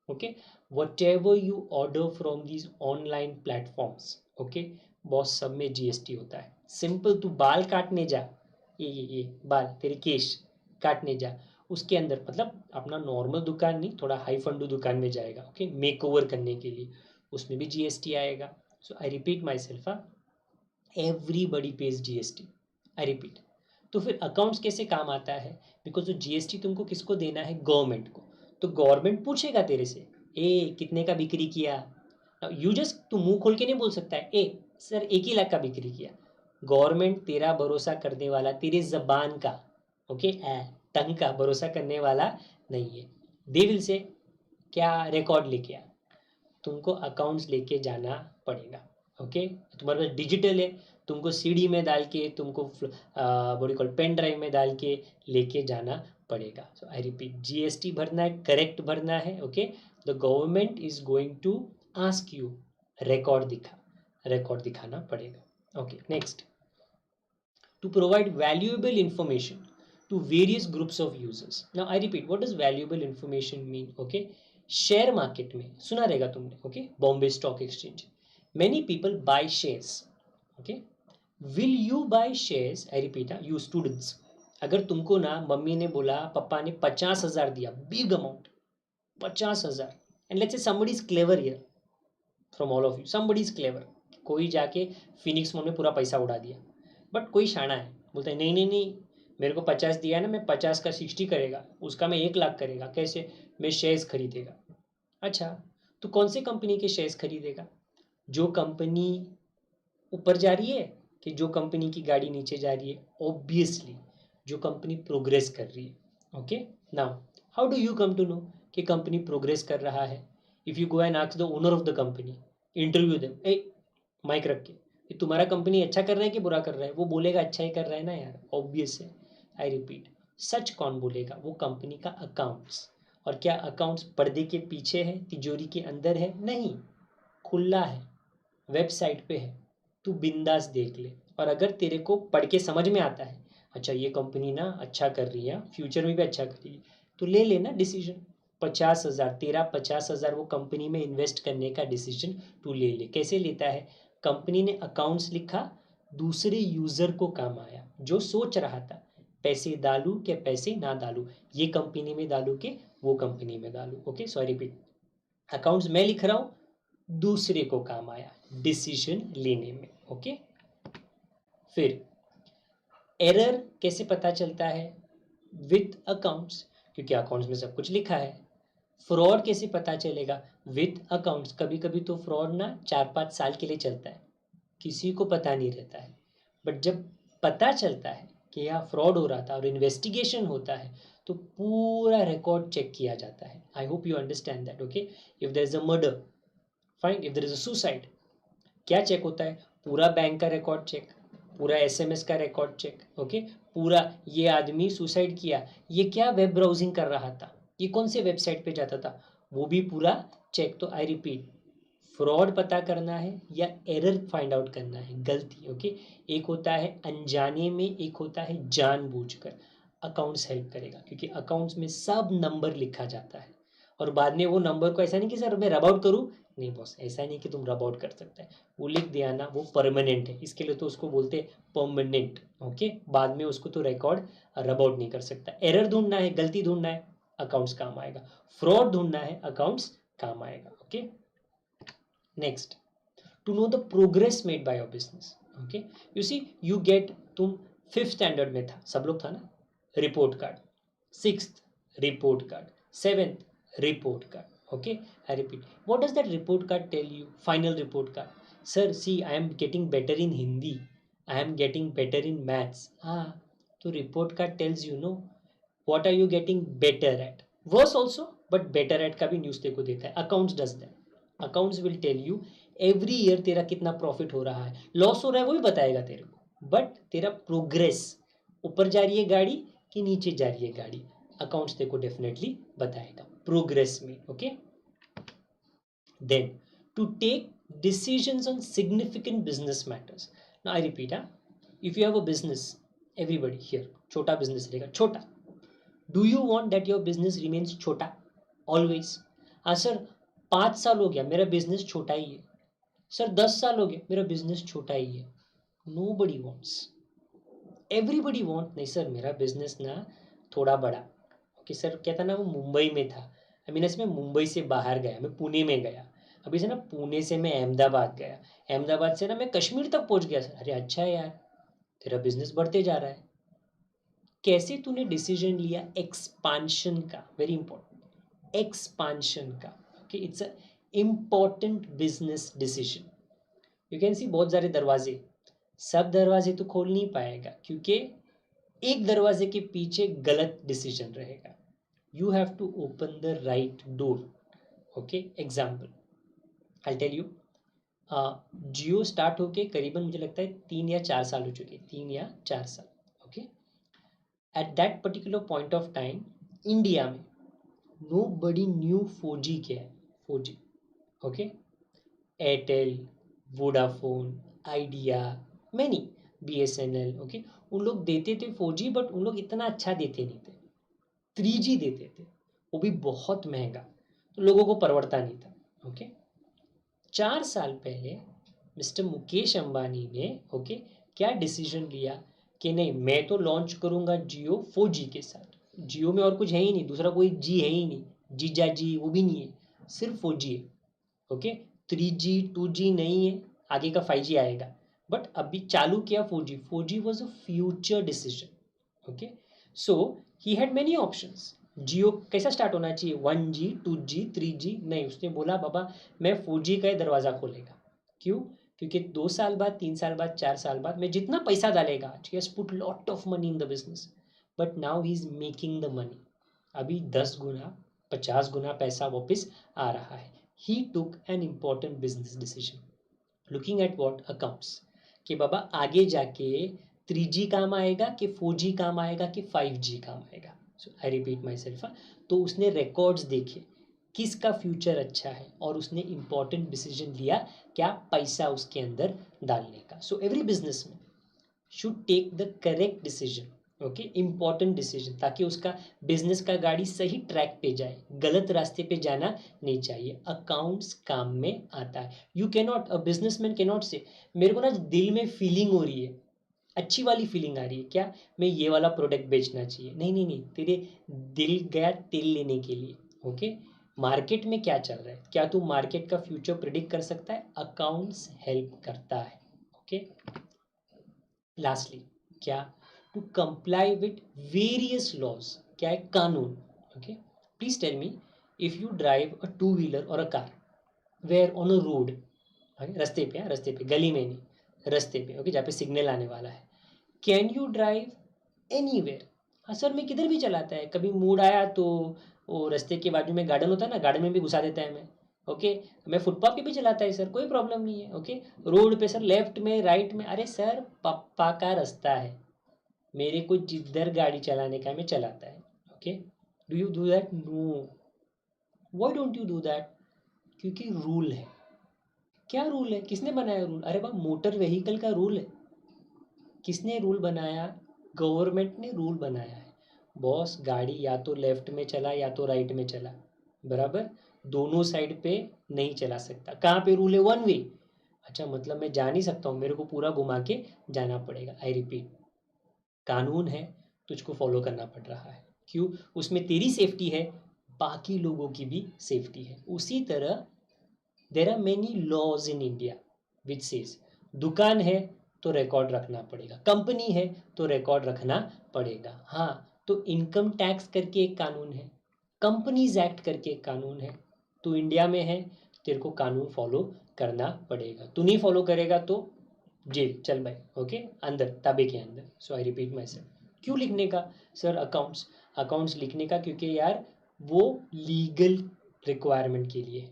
Okay, whatever you order from these online platforms, okay, boss सब में जीएसटी होता है। सिंपल, तू बाल काटने जा, ये बाल तेरे केश काटने जा, उसके अंदर मतलब अपना नॉर्मल दुकान नहीं, थोड़ा हाई फंडू दुकान में जाएगा, ओके, मेक ओवर करने के लिए, उसमें भी जीएसटी आएगा। So I repeat my self, everybody pays GST, I repeat. तो फिर अकाउंट्स कैसे काम आता है? बिकॉज जो जीएसटी तुमको किसको देना है? गवर्नमेंट को। तो गवर्नमेंट पूछेगा तेरे से, ए कितने का बिक्री किया? यू जस्ट, तू मुंह खोल के नहीं बोल सकता है ए सर 1 ही लाख का बिक्री किया। गवर्नमेंट तेरा भरोसा करने वाला, तेरी जबान का, ओके, टंग का भरोसा करने वाला नहीं है। दे विल से क्या रिकॉर्ड लेके आ, तुमको अकाउंट्स लेके जाना पड़ेगा। ओके, तुम्हारे पास डिजिटल है, तुमको सीडी में डाल के, तुमको बड़ी कॉल पेन ड्राइव में डाल के लेके जाना पड़ेगा। सो आई रिपीट, जीएसटी भरना है, करेक्ट भरना है। Okay, the government is going to ask you, record दिखाना पड़ेगा। Okay, next, to provide valuable information to various groups of users. Now I repeat, what does valuable information mean? Okay, share market में सुना रहेगा तुमने, okay, Bombay Stock Exchange, many people buy shares, okay, will you buy shares? I repeat, you students, अगर तुमको ना मम्मी ने बोला, पापा ने 50,000 दिया, big amount, 50,000, and let's say somebody is clever here from all of you, somebody is clever, कोई जाके फिनिक्स मॉल में पूरा पैसा उड़ा दिया, बट कोई शाना है, बोलता है नहीं नहीं नहीं, मेरे को 50 दिया है ना, मैं 50 का 60 करेगा, उसका मैं 1 लाख करेगा, कैसे? मैं शेयर्स खरीदेगा। अच्छा, तो कौन सी कंपनी के शेयर्स खरीदेगा? जो कंपनी ऊपर जा रही है कि जो कंपनी की गाड़ी नीचे जा रही है? ऑब्वियसली जो कंपनी प्रोग्रेस कर रही है। Okay, now how do you come to know कि कंपनी प्रोग्रेस कर रहा है? If you go and ask the owner of the company, interview them, a mic रख के, ये तुम्हारा कंपनी अच्छा कर रहा है कि बुरा कर रहा है? वो बोलेगा अच्छा ही कर रहा है ना यार, ऑब्वियस है। आई रिपीट, सच कौन बोलेगा? वो कंपनी का अकाउंट्स। और क्या अकाउंट्स पर्दे के पीछे है, तिजोरी के अंदर है? नहीं, खुला है, वेबसाइट पे है, तू बिंदास देख ले। और अगर तेरे को पढ़ के समझ में आता है, अच्छा ये कंपनी ना अच्छा कर रही है, फ्यूचर में भी अच्छा करेगी, तो ले लेना डिसीजन। 50,000 तेरा, 50,000 वो कंपनी में इन्वेस्ट करने का डिसीजन तू ले ले। कैसे लेता है? कंपनी ने अकाउंट्स लिखा, दूसरे यूजर को काम आया, जो सोच रहा था पैसे डालूं क्या पैसे ना डालूं, ये कंपनी में डालूं के वो कंपनी में डालूं। ओके, सॉरी रिपीट, अकाउंट्स मैं लिख रहा हूं, दूसरे को काम आया डिसीजन लेने में। ओके, फिर एरर कैसे पता चलता है? विथ अकाउंट्स, क्योंकि अकाउंट्स में सब कुछ लिखा है। फ्रॉड कैसे पता चलेगा? With accounts. कभी कभी तो फ्रॉड ना 4-5 साल के लिए चलता है, किसी को पता नहीं रहता है, बट जब पता चलता है कि यहाँ फ्रॉड हो रहा था और इन्वेस्टिगेशन होता है, तो पूरा रिकॉर्ड चेक किया जाता है। I hope you understand that. Okay, if there is a murder, fine, if there is a suicide, क्या चेक होता है? पूरा बैंक का रिकॉर्ड चेक, पूरा एसएमएस का रिकॉर्ड चेक। ओके, पूरा, ये आदमी सुसाइड किया, ये क्या वेब ब्राउजिंग कर रहा था, ये कौन से वेबसाइट पे जाता था, वो भी पूरा चेक। तो आई रिपीट, फ्रॉड पता करना है या एरर फाइंड आउट करना है, गलती। ओके, एक होता है अनजाने में, एक होता है जानबूझकर। अकाउंट्स हेल्प करेगा, क्योंकि अकाउंट्स में सब नंबर लिखा जाता है, और बाद में वो नंबर को ऐसा नहीं कि सर मैं रब आउट करूँ, नहीं बॉस, ऐसा नहीं कि तुम रब आउट कर सकते हैं, वो लिख दिया ना, वो परमानेंट है, इसके लिए तो उसको बोलते हैं परमानेंट। ओके, बाद में उसको तो रिकॉर्ड रब आउट नहीं कर सकता। एरर ढूंढना है, गलती ढूंढना है, अकाउंट्स काम आएगा। फ्रॉड ढूंढना है, अकाउंट्स काम आएगा। Okay, next, to know the progress made by your business. Okay, you see, you get, तुम 5th स्टैंडर्ड में था, सब लोग था ना, report card, 6th report card, 7th report card. Okay, I repeat, what does that report card tell you? Final report card, sir, see, I am getting better in Hindi, I am getting better in maths. So report card tells you, no, what are you getting better at, worse also, but better at का भी न्यूज़ तेरे को देता है। Accounts does that, accounts will tell you every year तेरा कितना प्रॉफिट हो रहा है, लॉस हो रहा है वो भी बताएगा तेरे को, बट तेरा प्रोग्रेस, ऊपर जा रही है गाड़ी कि नीचे जा रही है गाड़ी, अकाउंट्स तेरे को डेफिनेटली बताएगा प्रोग्रेस में। Okay, then to take decisions on significant business matters. Now I repeat, if you have a business, everybody here छोटा बिजनेस रहेगा, छोटा, do you want that your business remains छोटा ऑलवेज? हाँ सर, 5 साल हो गया मेरा बिजनेस छोटा ही है, सर 10 साल हो गए, मेरा बिजनेस छोटा ही है। नो बडी वॉन्ट्स, एवरीबडी वॉन्ट, नहीं सर मेरा बिजनेस ना थोड़ा बड़ा। ओके सर, क्या था ना, वो मुंबई में था, आई मीन मैं मुंबई से बाहर गया, मैं पुणे में गया, अभी से ना पुणे से मैं अहमदाबाद गया, अहमदाबाद से ना मैं कश्मीर तक पहुंच गया। सर अरे अच्छा है यार, तेरा बिजनेस बढ़ते जा रहा है। कैसे तूने डिसीजन लिया एक्सपांशन का, वेरी इंपॉर्टेंट, एक्सपांशन का। Okay, it's a important business decision. You can सी बहुत सारे दरवाजे, सब दरवाजे तो खोल नहीं पाएगा, क्योंकि एक दरवाजे के पीछे गलत डिसीजन रहेगा। You have to open the right door. Okay, example I tell you, Jio start होके करीबन मुझे लगता है 3 या 4 साल हो चुके, 3 या 4 साल। Okay, at that particular point of time India में नो बडी न्यू 4G क्या है, 4G। Okay, Airtel, Vodafone, idea, many, BSNL। Okay, उन लोग देते थे 4G, बट उन लोग इतना अच्छा देते नहीं थे, 3G देते थे, वो भी बहुत महंगा, तो लोगों को परवड़ता नहीं था। ओके, 4 साल पहले मिस्टर मुकेश अंबानी ने ओके क्या डिसीजन लिया कि नहीं, मैं तो लॉन्च करूंगा जियो 4G के साथ। जियो में और कुछ है ही नहीं, दूसरा कोई जी है ही नहीं, जीजा जी वो भी नहीं है, सिर्फ 4G है। ओके, 3G 2G नहीं है, आगे का 5G आएगा, बट अभी चालू किया 4G। 4G was a future decision. Okay, so he had many options. Jio कैसा स्टार्ट होना चाहिए, 1G 2G 3G, नहीं, उसने बोला बाबा मैं 4G का ही दरवाज़ा खोलेगा। क्यों? क्योंकि 2 साल बाद, 3 साल बाद, 4 साल बाद मैं जितना पैसा डालेगा, he has put lot of money in the business, but now he is making the money. अभी 10 गुना, 50 गुना पैसा वापस आ रहा है। He took an important business decision, looking at what accounts, कि बाबा आगे जाके 3G काम आएगा कि 4G काम आएगा कि 5G काम आएगा। So I repeat my self, तो उसने रिकॉर्ड्स देखे किसका फ्यूचर अच्छा है, और उसने इंपॉर्टेंट डिसीजन लिया क्या पैसा उसके अंदर डालने का। So every businessman should take the correct decision. Okay, important decision, ताकि उसका बिजनेस का गाड़ी सही ट्रैक पे जाए, गलत रास्ते पे जाना नहीं चाहिए। अकाउंट्स काम में आता है। You can not, a businessman can not से मेरे को ना दिल में फीलिंग हो रही है, अच्छी वाली फीलिंग आ रही है क्या, मैं ये वाला प्रोडक्ट बेचना चाहिए, नहीं नहीं नहीं, तेरे दिल गया तेल लेने के लिए। ओके, मार्केट में क्या चल रहा है, क्या तू मार्केट का फ्यूचर प्रिडिक्ट कर सकता है, अकाउंट्स हेल्प करता है। ओके, लास्टली क्या, to comply with various laws, क्या है, कानून। Okay, please tell me, if you drive a 2 wheeler और a car, where on a road, रास्ते पे, रास्ते पे, गली में नहीं, रास्ते पे, ओके, जहाँ पे सिग्नल आने वाला है, can you drive anywhere. हाँ सर, मैं किधर भी चलाता है, कभी मूड आया तो वो रास्ते के बाजू में गार्डन होता है ना, गार्डन में भी घुसा देता है मैं। ओके, मैं फुटपाथ पे भी चलाता है सर, कोई प्रॉब्लम नहीं है। ओके, रोड पे सर, लेफ्ट में, राइट में, अरे सर पप्पा का रास्ता है, मेरे को जिधर गाड़ी चलाने का है मैं चलाता है। Okay, do you do that, no, why don't you do that, क्योंकि रूल है। क्या रूल है, किसने बनाया रूल, अरे वाह, मोटर व्हीकल का रूल है। किसने रूल बनाया, गवर्नमेंट ने रूल बनाया है। बॉस, गाड़ी या तो लेफ्ट में चला या तो राइट में चला, बराबर, दोनों साइड पे नहीं चला सकता। कहाँ पे रूल है, 1 वे। अच्छा, मतलब मैं जा नहीं सकता हूँ, मेरे को पूरा घुमा के जाना पड़ेगा। आई रिपीट, कानून है, तुझको फॉलो करना पड़ रहा है। क्यों? उसमें तेरी सेफ्टी है, बाकी लोगों की भी सेफ्टी है। उसी तरह there are many laws in India which says, दुकान है तो रिकॉर्ड रखना पड़ेगा, कंपनी है तो रिकॉर्ड रखना पड़ेगा। हाँ, तो इनकम टैक्स करके एक कानून है, कंपनीज एक्ट करके एक कानून है। तो इंडिया में है, तेरे को कानून फॉलो करना पड़ेगा, तू नहीं फॉलो करेगा तो जेल चल भाई। ओके, अंदर, ताबे के अंदर। सो आई रिपीट माई सेल्फ, क्यों लिखने का सर अकाउंट्स, अकाउंट्स लिखने का क्योंकि यार वो लीगल रिक्वायरमेंट के लिए,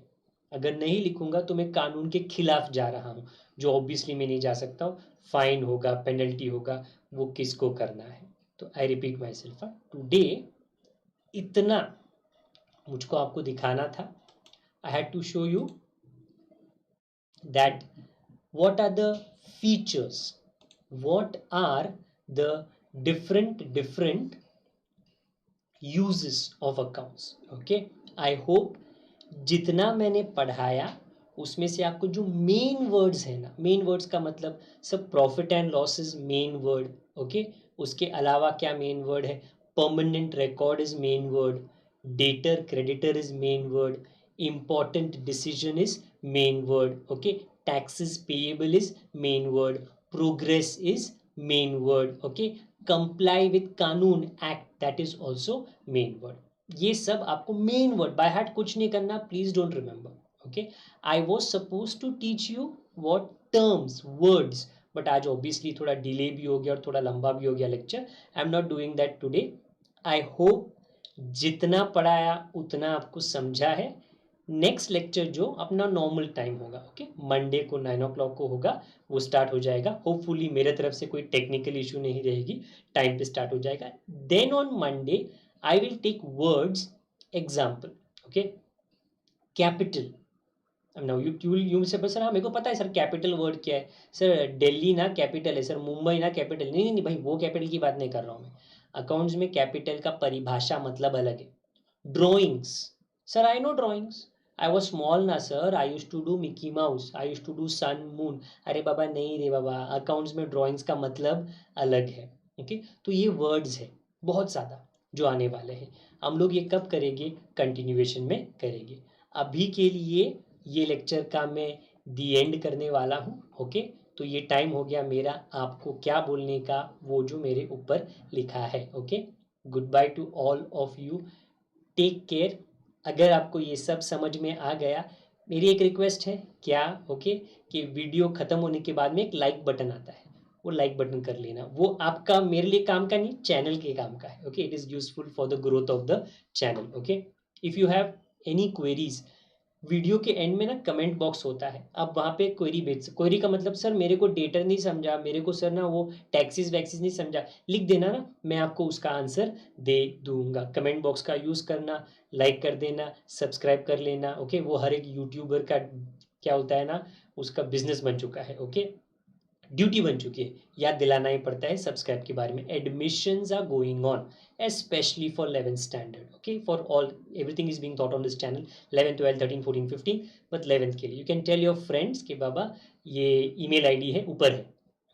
अगर नहीं लिखूंगा तो मैं कानून के खिलाफ जा रहा हूँ, जो ऑब्वियसली मैं नहीं जा सकता हूँ, फाइन होगा, पेनल्टी होगा, वो किसको करना है। तो I repeat my self, today इतना मुझको आपको दिखाना था। I had to show you that what are the features, what are the different uses of accounts। okay, I hope जितना मैंने पढ़ाया उसमें से आपको जो मेन वर्ड्स है ना, मेन वर्ड्स का मतलब सब profit and loss is main word, okay. उसके अलावा क्या मेन वर्ड है, permanent record is main word, debtor creditor is main word, important decision is main word, okay, taxes payable is main word, progress is main word, okay, comply with कानून act that is also main word। ये सब आपको मेन वर्ड बाय हार्ट कुछ नहीं करना, please don't remember, okay. I was suppose to teach you what terms words, but आज ऑब्वियसली थोड़ा डिले भी हो गया और थोड़ा लंबा भी हो गया lecture. I am not doing that today. I hope जितना पढ़ाया उतना आपको समझा है। नेक्स्ट लेक्चर जो अपना नॉर्मल टाइम होगा, ओके, मंडे को 9 o'clock को होगा, वो स्टार्ट हो जाएगा। होपफुली मेरे तरफ से कोई टेक्निकल इशू नहीं रहेगी, टाइम पे स्टार्ट हो जाएगा। Then on Monday I will take words example, okay. Capital, now you say sir, हाँ मेरे को पता है सर कैपिटल वर्ड क्या है सर, दिल्ली ना कैपिटल है सर, मुंबई ना कैपिटल, नहीं नहीं भाई वो कैपिटल की बात नहीं कर रहा हूँ मैं। अकाउंट्स में कैपिटल का परिभाषा मतलब अलग है। Drawings, sir I know drawings, I was small ना sir, I use to do Mickey Mouse, I use to do sun moon. अरे बाबा नहीं रे बाबा, अकाउंट्स में ड्रॉइंग्स का मतलब अलग है, ओके। तो ये वर्ड्स है बहुत ज़्यादा जो आने वाले हैं, हम लोग ये कब करेंगे, कंटिन्यूएशन में करेंगे। अभी के लिए ये लेक्चर का मैं दी एंड करने वाला हूँ, ओके। तो ये टाइम हो गया मेरा आपको क्या बोलने का, वो जो मेरे ऊपर लिखा है, okay. Good bye to all of you, take care. अगर आपको ये सब समझ में आ गया, मेरी एक रिक्वेस्ट है क्या, ओके, कि वीडियो ख़त्म होने के बाद में एक लाइक बटन आता है, वो लाइक बटन कर लेना। वो आपका मेरे लिए काम का नहीं, चैनल के काम का है, okay. It is useful for the growth of the channel, okay. If you have any queries, video के एंड में ना कमेंट बॉक्स होता है, आप वहाँ पे क्वेरी भेज, क्वेरी का मतलब सर मेरे को डेटर नहीं समझा, मेरे को सर ना वो टैक्सीज वैक्सीज नहीं समझा, लिख देना ना, मैं आपको उसका आंसर दे दूंगा। कमेंट बॉक्स का यूज़ करना, लाइक कर देना, सब्सक्राइब कर लेना, ओके। वो हर एक यूट्यूबर का क्या होता है ना, उसका बिजनेस बन चुका है, ओके, ड्यूटी बन चुकी है, याद दिलाना ही पड़ता है सब्सक्राइब के बारे में। Admissions are going on especially for 11th standard, okay, for all everything is being taught on this channel, 11 12 13 14 15, but 11th के लिए you can tell your friends कि बाबा ये email ID है ऊपर है,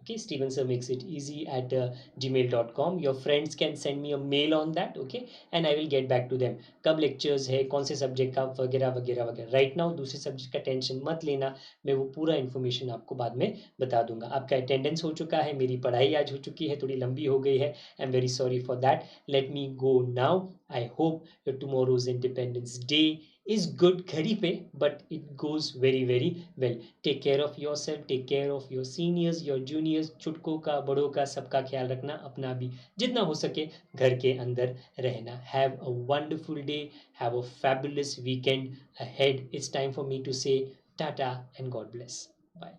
okay, Steven sir makes it easy at gmail.com, your friends can send me a mail on that, okay, and I will get back to them कब lectures है, कौन से subject का, वगैरह वगैरह वगैरह। right now दूसरे subject का टेंशन मत लेना, मैं वो पूरा इन्फॉर्मेशन आपको बाद में बता दूंगा। आपका अटेंडेंस हो चुका है, मेरी पढ़ाई आज हो चुकी है, थोड़ी लंबी हो गई है, I am very sorry for that. Let me go now, I hope your tomorrow's independence day is good घड़ी पे, but it goes very very well। take care of yourself, take care of your seniors, your juniors, छुटकों का बड़ों का सबका ख्याल रखना, अपना भी जितना हो सके घर के अंदर रहना। have a wonderful day, have a fabulous weekend ahead। it's time for me to say tata and God bless, bye।